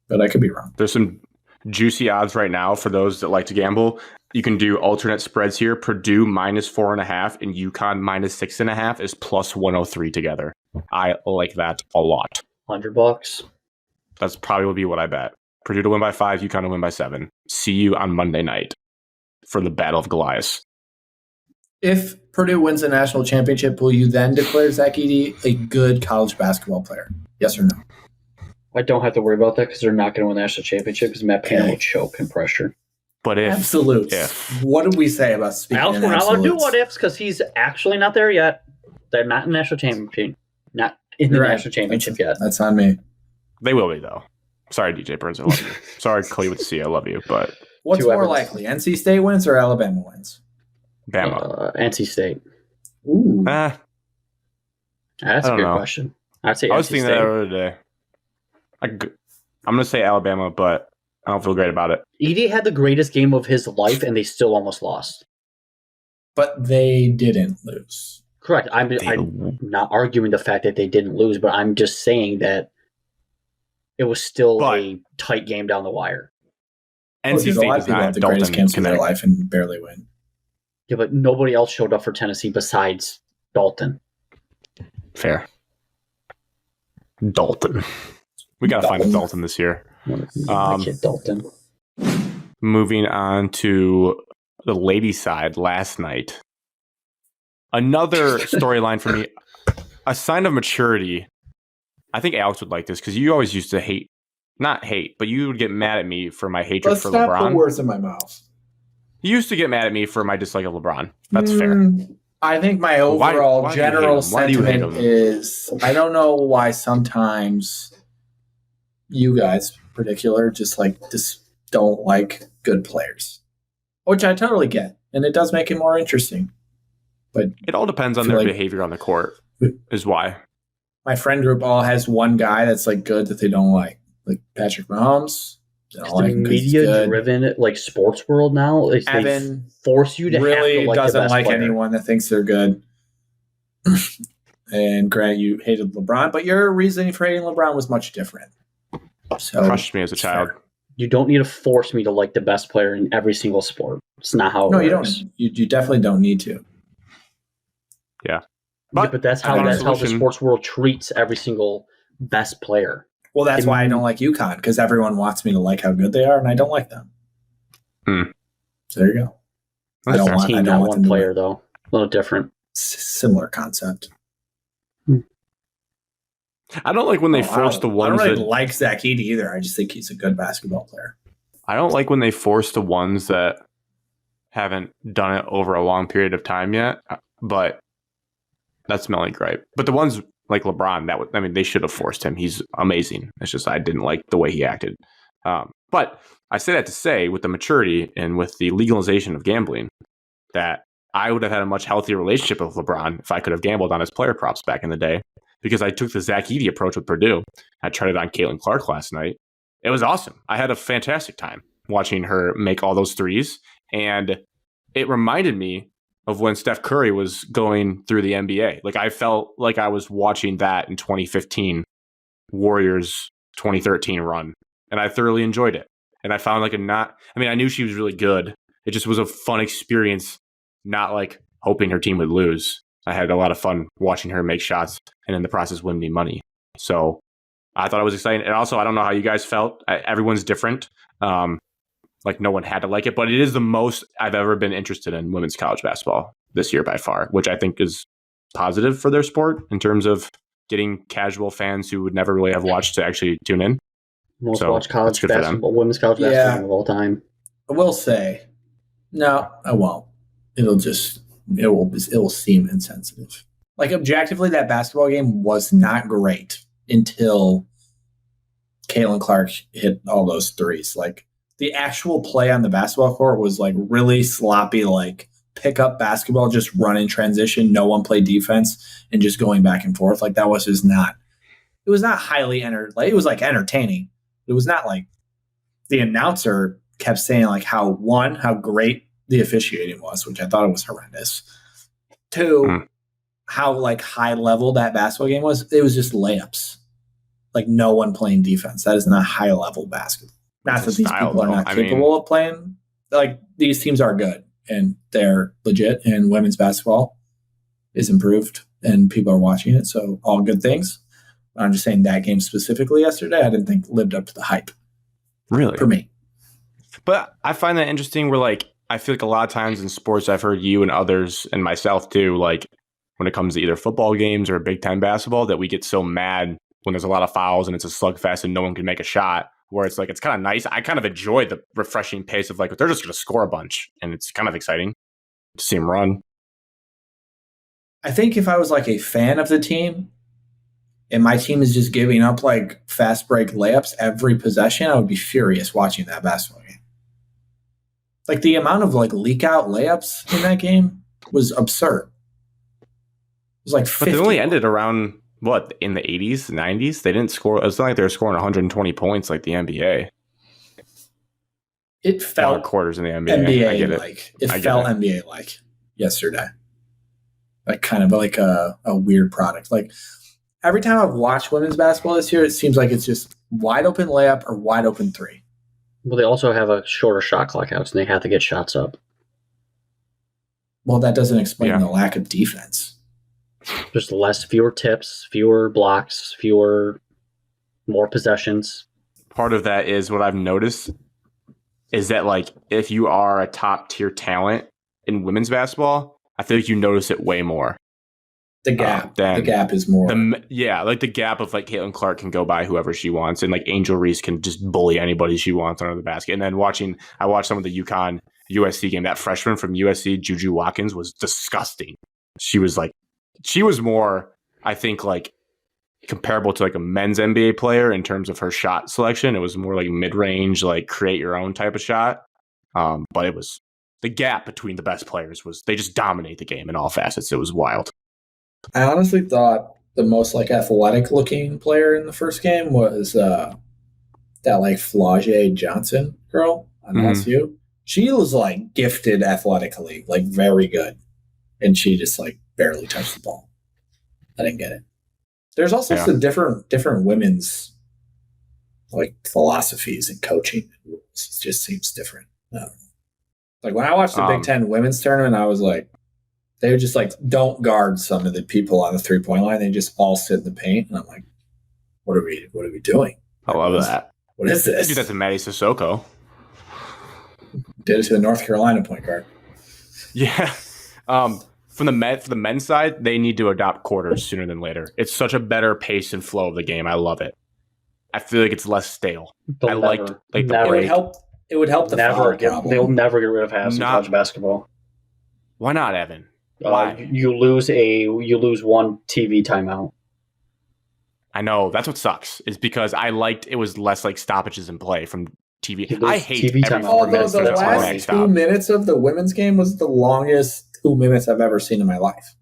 But I could be wrong. There's some juicy odds right now for those that like to gamble. You can do alternate spreads here. Purdue -4.5 and UConn -6.5 is plus 103 together. I like that a lot. $100. That's probably will be what I bet. Purdue to win by 5, UConn to win by 7. See you on Monday night for the Battle of Goliath. If Purdue wins the national championship, will you then declare Zach Edey a good college basketball player? Yes or no? I don't have to worry about that because they're not going to win the national championship because Matt Payne will choke in pressure. But if absolutes, what did we say about speaking? We're not allowed to do what ifs because he's actually not there yet. They're not in the national championship. Not in the national championship yet. That's on me. They will be though. Sorry, DJ Burns, I love you. Sorry, Cleveland C, I love you, but What's more likely, NC State wins or Alabama wins? NC State. Ooh. That's a good question. I'd say I was thinking that the other day. I'm going to say Alabama, but I don't feel great about it. Edey had the greatest game of his life, and they still almost lost. But they didn't lose. Correct. I'm not arguing the fact that they didn't lose, but I'm just saying that it was still a tight game down the wire. NC State does not have the greatest games of their life and barely win. Yeah, but nobody else showed up for Tennessee besides Dalton. Fair. Dalton. We got to find a Dalton this year. Kid Dalton. Moving on to the ladies' side last night. Another storyline for me. A sign of maturity. I think Alex would like this because you always used to not hate, but you would get mad at me for my hatred for LeBron. Let's not put words in my mouth. You used to get mad at me for my dislike of LeBron. That's fair. I think my overall general sentiment is I don't know why sometimes you guys in particular just don't like good players, which I totally get. And it does make it more interesting. But it all depends on their behavior on the court is why. My friend group all has one guy that's good that they don't like Patrick Mahomes. The media-driven sports world now. They force you to really have to like doesn't the best like player. Anyone that thinks they're good. And Grant, you hated LeBron, but your reasoning for hating LeBron was much different. So crushed me as a child. You don't need to force me to like the best player in every single sport. It's not how it works. You don't. You definitely don't need to. Yeah. But that's how the sports world treats every single best player. Well, that's why I don't like UConn, because everyone wants me to like how good they are, and I don't like them. So there you go. I don't want one player, though. A little different. Similar concept. I don't like when they force the ones I don't really like Zach Edey either. I just think he's a good basketball player. I don't like when they force the ones that haven't done it over a long period of time yet, but that's my only gripe. But the ones like LeBron, they should have forced him. He's amazing. It's just I didn't like the way he acted. But I say that to say, with the maturity and with the legalization of gambling, that I would have had a much healthier relationship with LeBron if I could have gambled on his player props back in the day, because I took the Zach Edey approach with Purdue. I tried it on Caitlin Clark last night. It was awesome. I had a fantastic time watching her make all those threes, and it reminded me of when Steph Curry was going through the NBA. I felt like I was watching that in 2015 Warriors 2013 run, and I thoroughly enjoyed it. And I found I knew she was really good. It just was a fun experience, not hoping her team would lose. I had a lot of fun watching her make shots and in the process win me money. So I thought it was exciting. And also, I don't know how you guys felt. Everyone's different. No one had to like it, but it is the most I've ever been interested in women's college basketball this year by far, which I think is positive for their sport in terms of getting casual fans who would never really have watched to actually tune in. Most watched college basketball, women's college basketball of all time. I will say, no, I won't. It will seem insensitive. Objectively, that basketball game was not great until Caitlin Clark hit all those threes. The actual play on the basketball court was really sloppy, pick-up basketball, just run in transition, no one played defense, and just going back and forth. That was just not – it was not highly – it was entertaining. It was not the announcer kept saying how great the officiating was, which I thought it was horrendous. Two, how high level that basketball game was. It was just layups. No one playing defense. That is not high level basketball. Not that these people are not capable of playing. These teams are good and they're legit, and women's basketball is improved and people are watching it. So all good things. I'm just saying that game specifically yesterday, I didn't think lived up to the hype. Really? For me. But I find that interesting where I feel a lot of times in sports, I've heard you and others and myself too, when it comes to either football games or big time basketball, that we get so mad when there's a lot of fouls and it's a slugfest and no one can make a shot, where it's it's kind of nice. I kind of enjoy the refreshing pace of they're just going to score a bunch, and it's kind of exciting to see them run. I think if I was a fan of the team and my team is just giving up fast break layups every possession, I would be furious watching that basketball game. Like the amount of like leak out layups in that game was absurd. It was like 50. But they only ended around what, in the 80s, 90s? They didn't score. It's not like they were scoring 120 points like the NBA. It felt quarters in the NBA. I get it. It felt NBA like yesterday. Like kind of like a weird product. Like every time I've watched women's basketball this year, it seems like it's just wide open layup or wide open three. Well, they also have a shorter shot clock out, and they have to get shots up. Well, that doesn't explain the lack of defense. Just fewer tips, fewer blocks, more possessions. Part of that is what I've noticed is that, like, if you are a top tier talent in women's basketball, I feel like you notice it way more. The gap is more. Like the gap of like Caitlin Clark can go by whoever she wants, and like Angel Reese can just bully anybody she wants under the basket. And then I watched some of the UConn USC game. That freshman from USC, Juju Watkins, was disgusting. She was more, I think, like comparable to like a men's NBA player in terms of her shot selection. It was more like mid range, like create your own type of shot. But it was the gap between the best players they just dominate the game in all facets. It was wild. I honestly thought the most like athletic looking player in the first game was that like Flau'jae Johnson girl on LSU. She was like gifted athletically, like very good. And she just like barely touched the ball. I didn't get it. There's also some different women's like philosophies and coaching rules. It just seems different. I don't know. Like when I watched the Big Ten women's tournament, I was like, they would just like don't guard some of the people on the 3-point line. They just all sit in the paint, and I'm like, "What are we doing?" I love that. What is this? Do that to Maddie Sissoko. Did it to the North Carolina point guard. Yeah. For the men's side, they need to adopt quarters sooner than later. It's such a better pace and flow of the game. I love it. I feel like it's less stale. It would help the foul problem. They'll never get rid of halves in college basketball. Why not, Evan? Why? You lose one TV timeout. I know that's what sucks. Is because it was less like stoppages in play from TV. I hate TV timeout. Although the last 2 minutes of the women's game was the longest 2 minutes I've ever seen in my life.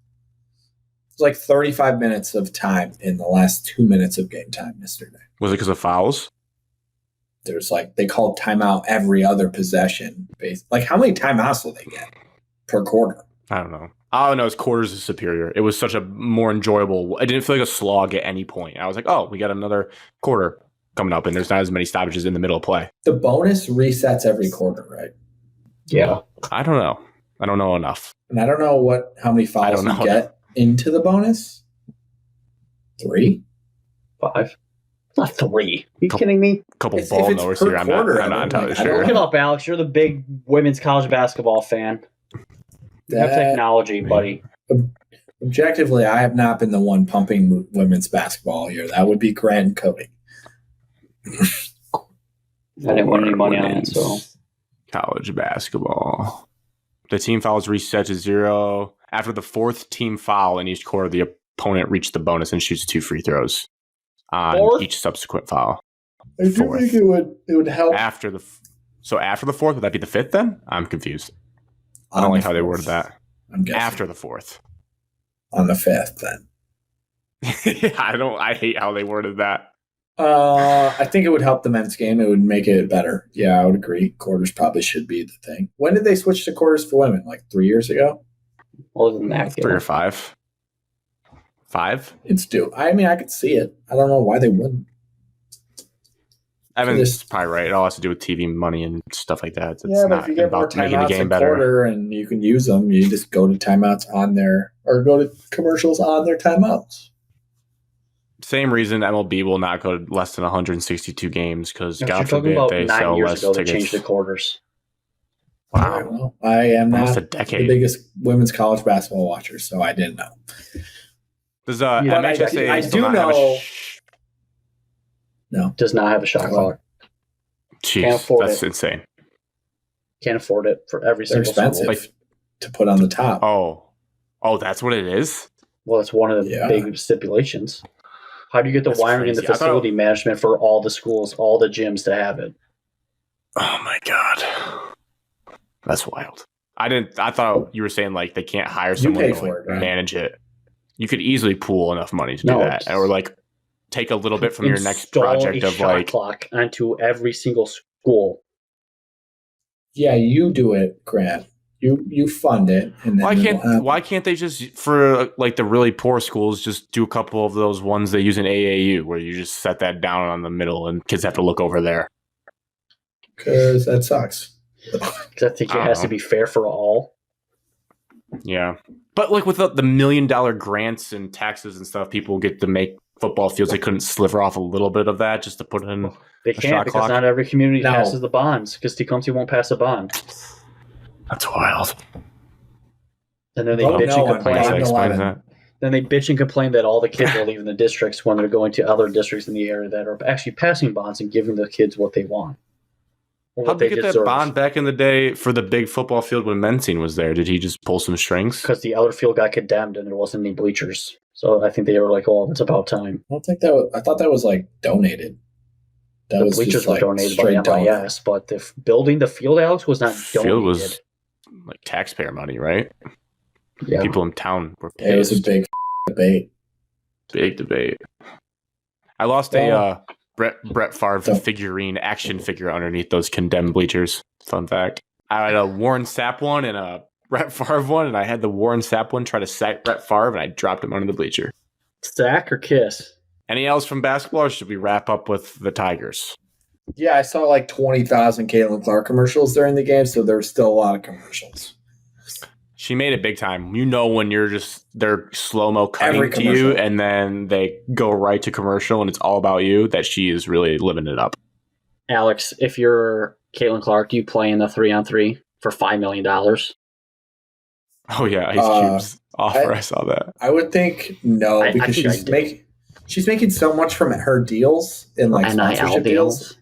It was like 35 minutes of time in the last 2 minutes of game time yesterday. Was it because of fouls? There's like they called timeout every other possession. Like how many timeouts will they get per quarter? I don't know. All I know is quarters is superior. It was such a more enjoyable. I didn't feel like a slog at any point. I was like, oh, we got another quarter coming up, and there's not as many stoppages in the middle of play. The bonus resets every quarter, right? Yeah. I don't know. I don't know enough. And I don't know how many fouls you get into the bonus. 3? 5. Not 3. Are you kidding me? Couple ball knowers here. I'm not entirely sure. Look it up, Alex. You're the big women's college basketball fan. You have technology, buddy. Objectively, I have not been the one pumping women's basketball here. That would be Grant and Cody. I didn't win any money on it, so. College basketball. The team fouls reset to 0. After the 4th team foul in each quarter, the opponent reaches the bonus and shoots 2 free throws on each subsequent foul. I do think it would help. After the 4th, would that be the 5th then? I'm confused. I don't like how they worded that. I'm guessing. After the 4th. On the 5th, then. I hate how they worded that. I think it would help the men's game. It would make it better. Yeah, I would agree. Quarters probably should be the thing. When did they switch to quarters for women? Like 3 years ago? Older than that. 3 or 5. 5? It's due. I mean, I could see it. I don't know why they wouldn't. Evan's probably right. It all has to do with TV money and stuff like that. It's but if you get more timeouts a quarter and you can use them, you just go to timeouts on there or go to commercials on their timeouts. Same reason MLB will not go less than 162 games because God forbid they sell less tickets. They changed the quarters. Wow. Right, well, I am not the biggest women's college basketball watcher, so I didn't know. Does MHSA I do know. No. Does not have a shot clock. Jeez, that's insane. Can't afford it for every single expensive to put on the top. Oh, that's what it is? Well, it's one of the big stipulations. How do you get the wiring and the facility management for all the schools, all the gyms to have it? Oh, my God. That's wild. I thought you were saying like they can't hire someone to manage it. You could easily pool enough money to do that, or like take a little bit from your next project of like clock onto every single school. Yeah, you do it, Grant. You fund it. And then why can't they just, for like the really poor schools, just do a couple of those ones they use in AAU where you just set that down on the middle and kids have to look over there? Because that sucks. Because I think it has to be fair for all. Yeah. But like with the $1 million grants and taxes and stuff, people get to make football fields. They couldn't sliver off a little bit of that just to put in They can't because not every community passes the bonds because Tecumseh won't pass a bond. That's wild. And then they bitch and complain. Then they bitch and complain that all the kids are leaving the districts when they're going to other districts in the area that are actually passing bonds and giving the kids what they want. How'd they get that bond back in the day for the big football field when Mensing was there? Did he just pull some strings? Because the other field got condemned and there wasn't any bleachers. So I think they were like, "Oh, it's about time." I thought that was like donated. The bleachers were donated by MIS, but building the field, Alex, was not donated. Field was like taxpayer money, right? Yeah. People in town were pissed. It was a big debate. Big debate. I lost a Brett Favre action figure underneath those condemned bleachers. Fun fact. I had a Warren Sapp one and a Brett Favre one, and I had the Warren Sapp one try to sack Brett Favre, and I dropped him under the bleacher. Sack or kiss? Any else from basketball, or should we wrap up with the Tigers? Yeah, I saw like 20,000 Caitlin Clark commercials during the game, so there were still a lot of commercials. She made it big time. You know when they're slow-mo cutting to you, and then they go right to commercial, and it's all about you, that she is really living it up. Alex, if you're Caitlin Clark, do you play in the 3-on-3 for $5 million? Oh, yeah, Ice Cube's offer. I saw that. I would think no, because she's making so much from her deals in like sponsorship deals.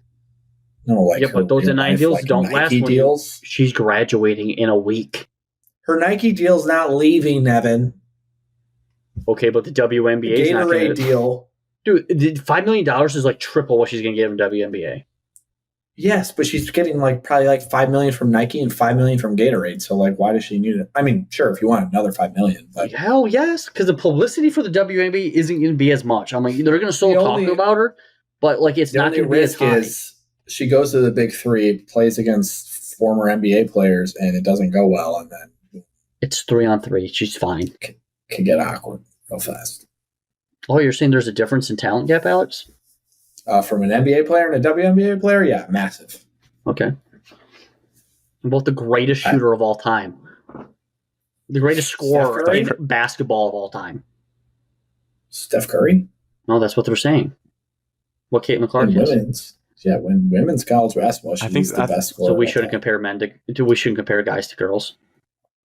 No, like but those NIL deals don't last. Deals. She's graduating in a week. Her Nike deal's not leaving, Evan. Okay, but the WNBA is not Gatorade deal. Dude, $5 million is like triple what she's going to get from WNBA. Yes, but she's getting like probably like $5 million from Nike and $5 million from Gatorade. So like, why does she need it? I mean, sure, if you want another $5 million, but hell yes, because the publicity for the WNBA isn't going to be as much. I'm like, they're going to still talk about her, but like, it's not going to be as high. Is she goes to the big three, plays against former NBA players, and it doesn't go well, and then it's 3-on-3. She's fine. Can get awkward real fast. Oh, you're saying there's a difference in talent gap, Alex? From an NBA player and a WNBA player? Yeah, massive. Okay. Both the greatest shooter of all time. The greatest scorer in basketball of all time. Steph Curry? No, that's what they're saying. What Caitlin Clark is. When women's college basketball, she's the best scorer. So we shouldn't compare we shouldn't compare guys to girls.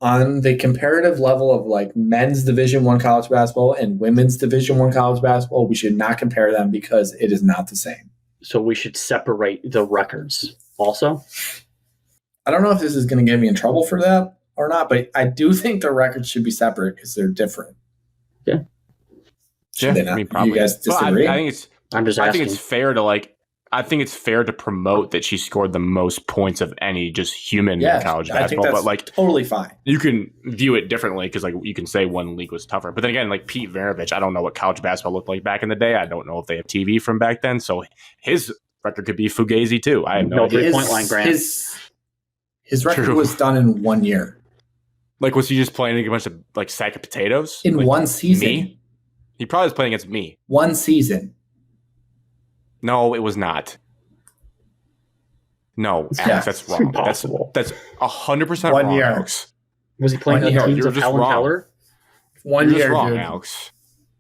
On the comparative level of like men's Division I college basketball and women's Division I college basketball, we should not compare them because it is not the same. So we should separate the records also? I don't know if this is going to get me in trouble for that or not, but I do think the records should be separate because they're different. Yeah. Should they not? I mean, probably. You guys disagree? I think it's fair to I think it's fair to promote that she scored the most points of any just human in college basketball. But like totally fine. You can view it differently because like you can say one league was tougher. But then again, like Pete Maravich, I don't know what college basketball looked like back in the day. I don't know if they have TV from back then. So his record could be fugazi too. I have no 3-point line, Grant. His record was done in 1 year. Like, was he just playing against a bunch of like sack of potatoes in one season? Me? He probably was playing against me. One season. No, it was not. No, Alex, that's wrong. Impossible. That's 100% wrong, year. Alex. Was he playing on teams of Helen Keller? 1 year, wrong, dude. Alex.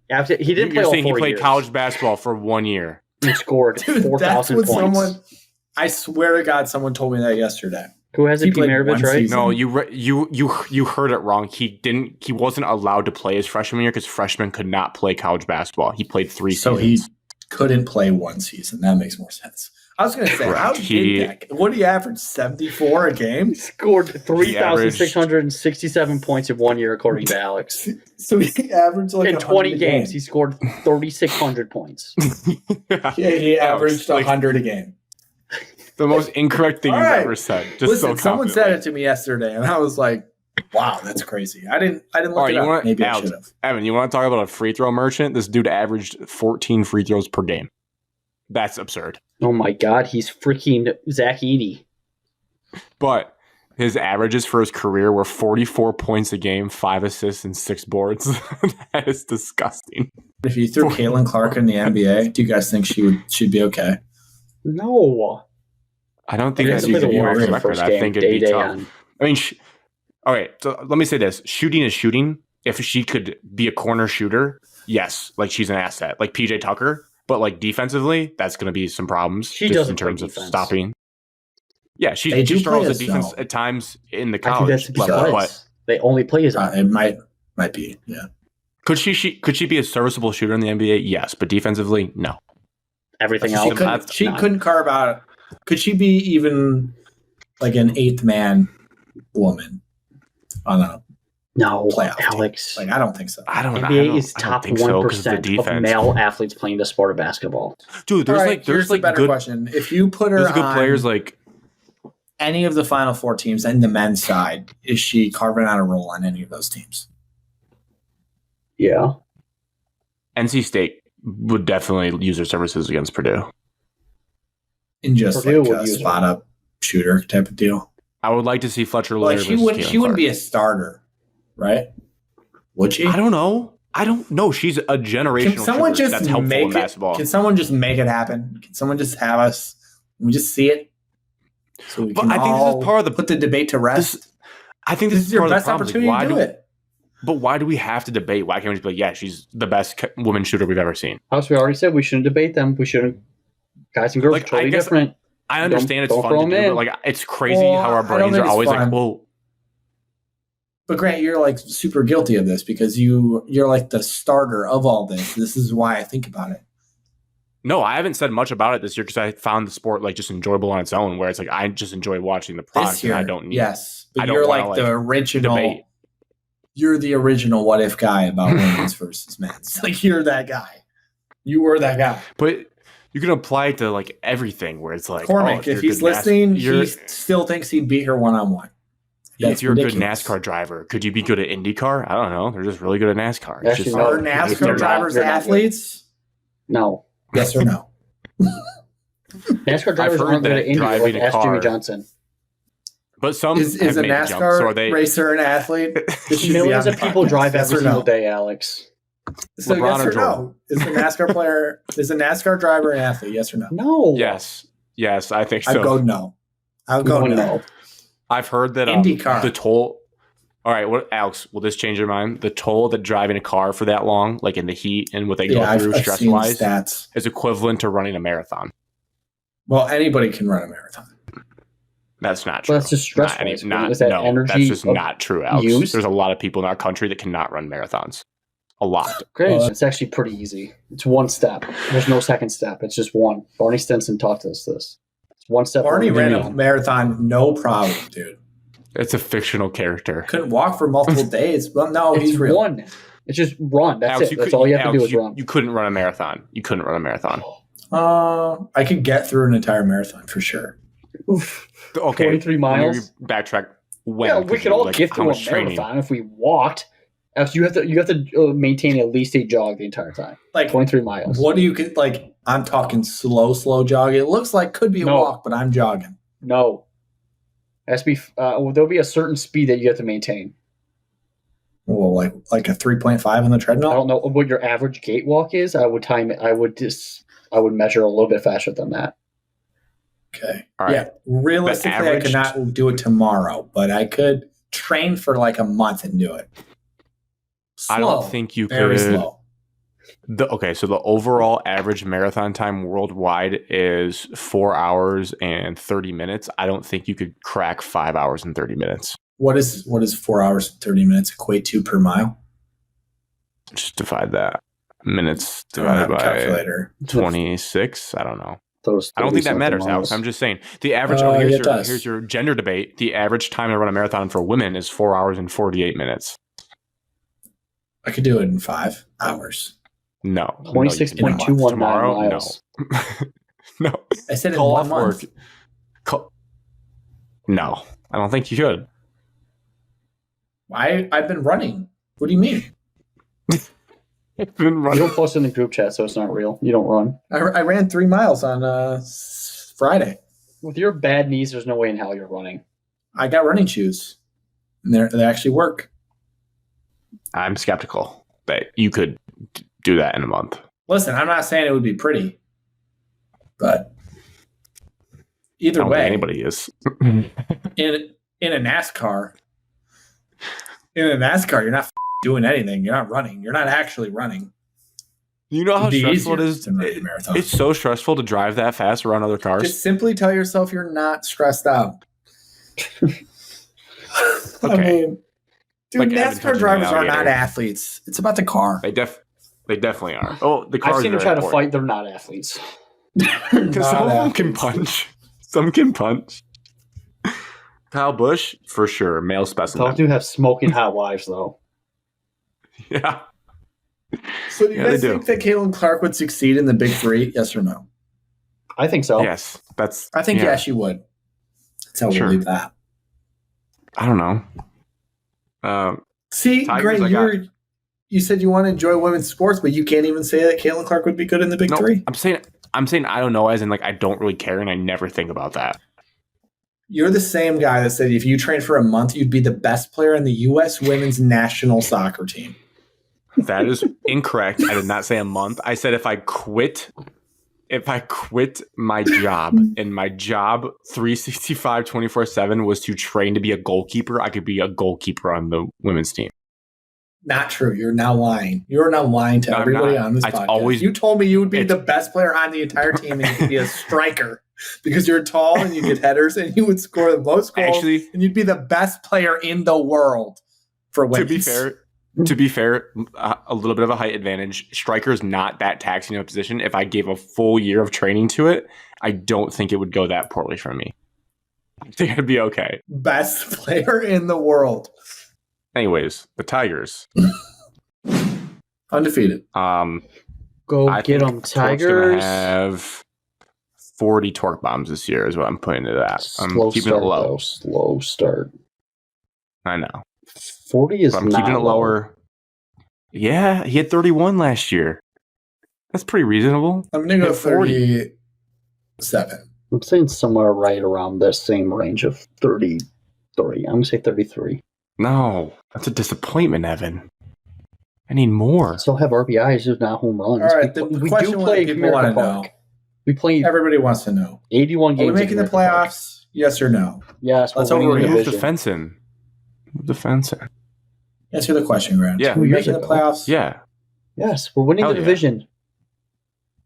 He didn't play all 4 years. He played college basketball for 1 year. He scored 4,000 points. I swear to God, someone told me that yesterday. Who has it? Pete Maravich, right? Season. No, you heard it wrong. He wasn't allowed to play his freshman year because freshmen could not play college basketball. He played 3 seasons. So he couldn't play 1 season. That makes more sense. I was going to say, how did that? What did he average? 74 a game? He scored 3,667 points in 1 year, according to Alex. So he averaged like in 20 games. He scored 3,600 points. Yeah, he averaged 100 a game. The most incorrect thing you've ever said. Just listen, someone said it to me yesterday, and I was like, "Wow, that's crazy." I didn't look it up. Maybe I should have. Evan, you want to talk about a free throw merchant? This dude averaged 14 free throws per game. That's absurd. Oh my God, he's freaking Zach Edey. But his averages for his career were 44 points a game, 5 assists, and 6 boards. That is disgusting. If you threw Caitlin Clark in the NBA, do you guys think she'd be okay? No. I don't think that'd be the worst record. I think it'd be tough. I mean, okay, so let me say this. Shooting is shooting. If she could be a corner shooter, yes, like she's an asset. Like PJ Tucker. But like defensively, that's going to be some problems. She doesn't in terms of stopping. Yeah, she struggles at defense at times in the college level, but they only play as it might be. Yeah. Could she be a serviceable shooter in the NBA? Yes, but defensively, no. Everything else, she couldn't carve out. Could she be even like an 8th man woman on a playoff Alex? Like I don't think so. I don't know. NBA is top 1% of male athletes playing the sport of basketball. Dude, there's a better question. If you put her good on players like any of the Final Four teams and the men's side, is she carving out a role on any of those teams? Yeah. NC State would definitely use her services against Purdue. In just like a spot-up shooter type of deal. I would like to see Fletcher Loyer. She wouldn't be a starter, right? Would she? I don't know. She's a generational Can someone shooter. just That's helpful make in basketball. Can someone just make it happen? Can someone just have us? Can we just see it? So we can I think this is part of the put the debate to rest. I think this is your best opportunity to do it. But why do we have to debate? Why can't we just be like, yeah, she's the best woman shooter we've ever seen? As we already said, we shouldn't debate them. We shouldn't. Guys and girls are totally different. I understand it's fun to do, but like it's crazy how our brains are always like, well. But Grant, you're like super guilty of this because you're like the starter of all this. This is why I think about it. No, I haven't said much about it this year because I found the sport like just enjoyable on its own. Where it's like I just enjoy watching the product, and I don't need. Yes, but you're like the original debate. You're the original what if guy about women's versus men's. Like you're that guy. You were that guy. But you can apply it to like everything. Where it's like Cormac, if he's listening, he still thinks he'd beat her one-on-one. If you're ridiculous. A good NASCAR driver, could you be good at IndyCar? I don't know. They're just really good at NASCAR. Are NASCAR drivers athletes? No. Yes or no? NASCAR drivers aren't good at IndyCar. Ask Jimmy Johnson. But some is a NASCAR racer an athlete? Millions of people drive every single day, Alex. So yes or no? Is a NASCAR player? Is a NASCAR driver an athlete? Yes or no? No. Yes, I think so. I'll go no. I've heard that the toll. All right, Alex? Will this change your mind? The toll that driving a car for that long, like in the heat and what they go through stress-wise, is equivalent to running a marathon. Well, anybody can run a marathon. That's not true. Well, that's just stressful. That's just not true, Alex. There's a lot of people in our country that cannot run marathons. A lot. Great. It's actually pretty easy. It's one step. There's no second step. It's just one. Barney Stinson taught us this. It's one step. Barney ran a marathon, no problem, dude. It's a fictional character. Couldn't walk for multiple days. Well, no, he's real. One. It's just run. That's Alex, it. That's all you have to do is run. You couldn't run a marathon. I could get through an entire marathon for sure. Oof. Okay. 23 miles. Backtrack. Yeah, we could all get through a marathon if we walked. You have to maintain at least a jog the entire time. Like 23 miles. What do you get? Like I'm talking slow jog. It looks like could be a walk, but I'm jogging. No. It has to be. There'll be a certain speed that you have to maintain. Well, like a 3.5 on the treadmill. I don't know what your average gait walk is. I would time it. I would measure a little bit faster than that. Okay. All right. Yeah. Realistically, I could not do it tomorrow, but I could train for like a month and do it. Slow, I don't think you could. Very slow. So the overall average marathon time worldwide is 4 hours and 30 minutes. I don't think you could crack 5 hours and 30 minutes. What is 4 hours and 30 minutes equate to per mile? Just divide that. Minutes divided by calculator. 26. I don't know. I don't think that matters, Alex. I'm just saying the average. Here's your gender debate. The average time to run a marathon for women is 4 hours and 48 minutes. I could do it in 5 hours. No. 26.219 miles. No. I said in 1 month. No, I don't think you should. I've been running. What do you mean? You don't post in the group chat, so it's not real. You don't run. I ran 3 miles on Friday. With your bad knees, there's no way in hell you're running. I got running shoes, and they actually work. I'm skeptical that you could do that in a month. Listen, I'm not saying it would be pretty, but either I don't way, think anybody is. in a NASCAR, you're not doing anything. You're not running. You're not actually running. You know how stressful it is? It's so stressful to drive that fast around other cars. Just simply tell yourself you're not stressed out. Okay. I mean, dude, Like NASCAR drivers are not athletes. It's about the car. They definitely are. Oh, the cars. I've seen them try to fight. They're not athletes. Because some of them can punch. Some can punch. Kyle Busch, for sure, male specimen. Those do have smoking hot wives, though. Yeah. So do you guys think that Caitlin Clark would succeed in the Big Three? Yes or no? I think so. Yes. I think yeah, she would. That's how we'll leave that. I don't know. See, Grant, you said you want to enjoy women's sports, but you can't even say that Caitlin Clark would be good in the Big Three. I'm saying I don't know, as in like I don't really care, and I never think about that. You're the same guy that said if you trained for a month, you'd be the best player in the U.S. women's national soccer team. That is incorrect. I did not say a month. I said if I quit my job, and my job 365 24/7 was to train to be a goalkeeper, I could be a goalkeeper on the women's team. Not true. You're now lying. You're now lying to everybody on this podcast. You told me you would be the best player on the entire team and you could be a striker because you're tall and you get headers and you would score the most goals and you'd be the best player in the world for women's. To be fair, a little bit of a height advantage. Striker is not that taxing of a position. If I gave a full year of training to it, I don't think it would go that poorly for me. I think I'd be okay. Best player in the world. Anyways, the Tigers. Undefeated. Go get them, Tigers. Gonna have 40 torque bombs this year is what I'm putting into that. I'm keeping it low. Though. Slow start. I know. 40 is I'm keeping it lower. Yeah, he had 31 last year. That's pretty reasonable. I'm going to go 37. I'm saying somewhere right around the same range of 30. I'm going to say 33. No, that's a disappointment, Evan. I need more. Still have RBIs, just not home runs. All right, we do play Comerica Park. We play. Everybody wants to know. 81 games. Are we making the playoffs? Park. Yes or no? Yes. Let's move the fence in. Move the fence in. Answer the question, Grant. Yeah. Are we making the playoffs? Yeah. Yes, we're winning the division.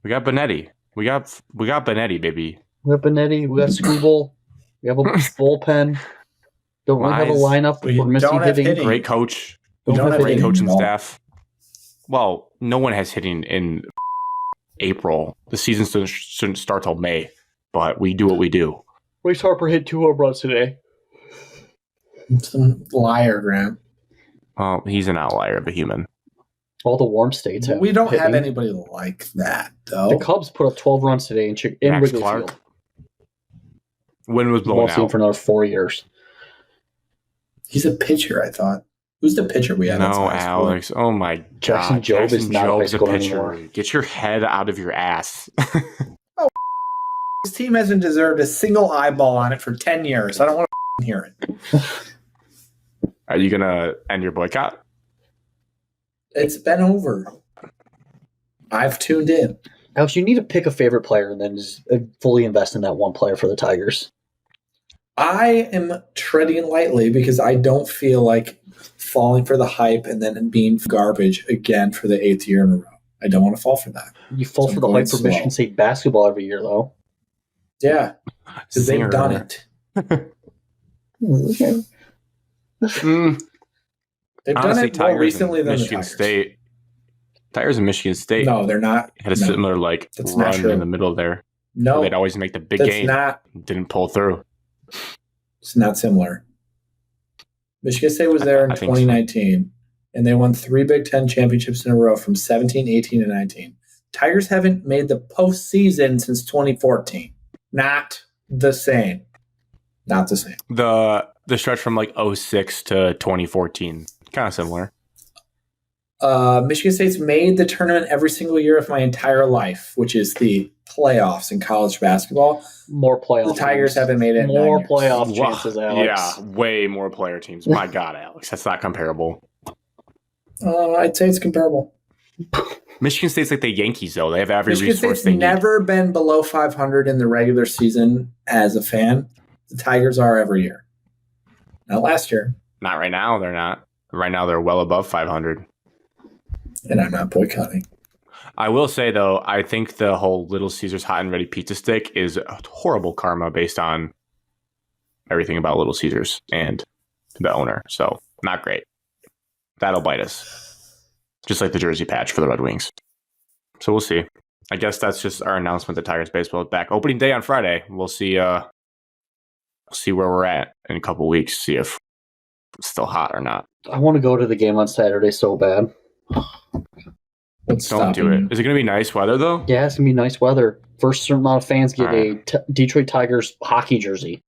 We got Benetti. We got Benetti, baby. We got Benetti. We got Scooble. We have a bullpen. Don't really have a lineup. We're missing hitting. Great coach. Great coaching staff. Well, no one has hitting in April. The season shouldn't start till May, but we do what we do. Bryce Harper hit 2 home runs today. Some liar, Grant. Well, he's an outlier of a human. All the warm states have. We don't have anybody like that, though. The Cubs put up 12 runs today in Wrigley Field. Wind was blowing out. For another 4 years. He's a pitcher, I thought. Who's the pitcher we have? No, Alex. Oh my God. Jackson Jobe is not a pitcher. Anymore. Get your head out of your ass. His team hasn't deserved a single eyeball on it for 10 years. I don't want to hear it. Are you going to end your boycott? It's been over. I've tuned in. Alex, you need to pick a favorite player and then just fully invest in that one player for the Tigers. I am treading lightly because I don't feel like falling for the hype and then being garbage again for the 8th year in a row. I don't want to fall for that. You fall for the hype for Michigan State basketball every year, though. Yeah, because they've done it. Okay. They've done it more recently than Michigan the Tigers. State. Tigers and Michigan State. No, they're not. Had a similar run in the middle there. No, they'd always make the big game. Didn't pull through. It's not similar. Michigan State was there in 2019, and they won 3 Big Ten championships in a row from 17, 18, and 19. Tigers haven't made the postseason since 2014. Not the same. Not the same. The stretch from like 06 to 2014, kind of similar. Michigan State's made the tournament every single year of my entire life, which is the playoffs in college basketball. More playoffs. The Tigers haven't made it. More playoff chances, Alex. Yeah, way more player teams. My God, Alex, that's not comparable. I'd say it's comparable. Michigan State's like the Yankees, though. They have every Michigan resource State's never been below 500 in the regular season as a fan. The Tigers are every year. Not last year. Not right now. They're not. Right now, they're well above 500. And I'm not boycotting. I will say, though, I think the whole Little Caesars hot and ready pizza stick is horrible karma based on everything about Little Caesars and the owner. So, not great. That'll bite us. Just like the jersey patch for the Red Wings. So, we'll see. I guess that's just our announcement that Tigers baseball is back. Opening day on Friday. We'll see where we're at in a couple weeks. See if it's still hot or not. I want to go to the game on Saturday so bad. Don't do it. Is it going to be nice weather, though? Yeah, it's going to be nice weather. First certain amount of fans get a Detroit Tigers hockey jersey.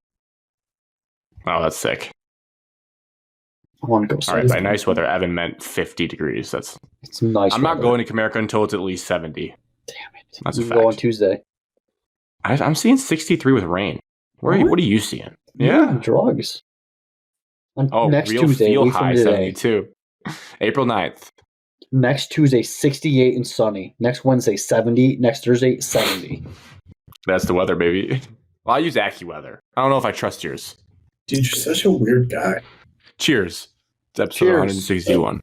Oh, that's sick. I want to go. All right, by nice weather, Evan meant 50 degrees. It's nice. I'm not going to Comerica until it's at least 70. Damn it. That's you a can fact. go on Tuesday. I'm seeing 63 with rain. What are you seeing? Yeah. Drugs. Next real Tuesday, feel high 72. April 9th. Next Tuesday, 68 and sunny. Next Wednesday, 70. Next Thursday, 70. That's the weather, baby. Well, I use AccuWeather. I don't know if I trust yours. Dude, you're such a weird guy. Cheers. It's episode 161.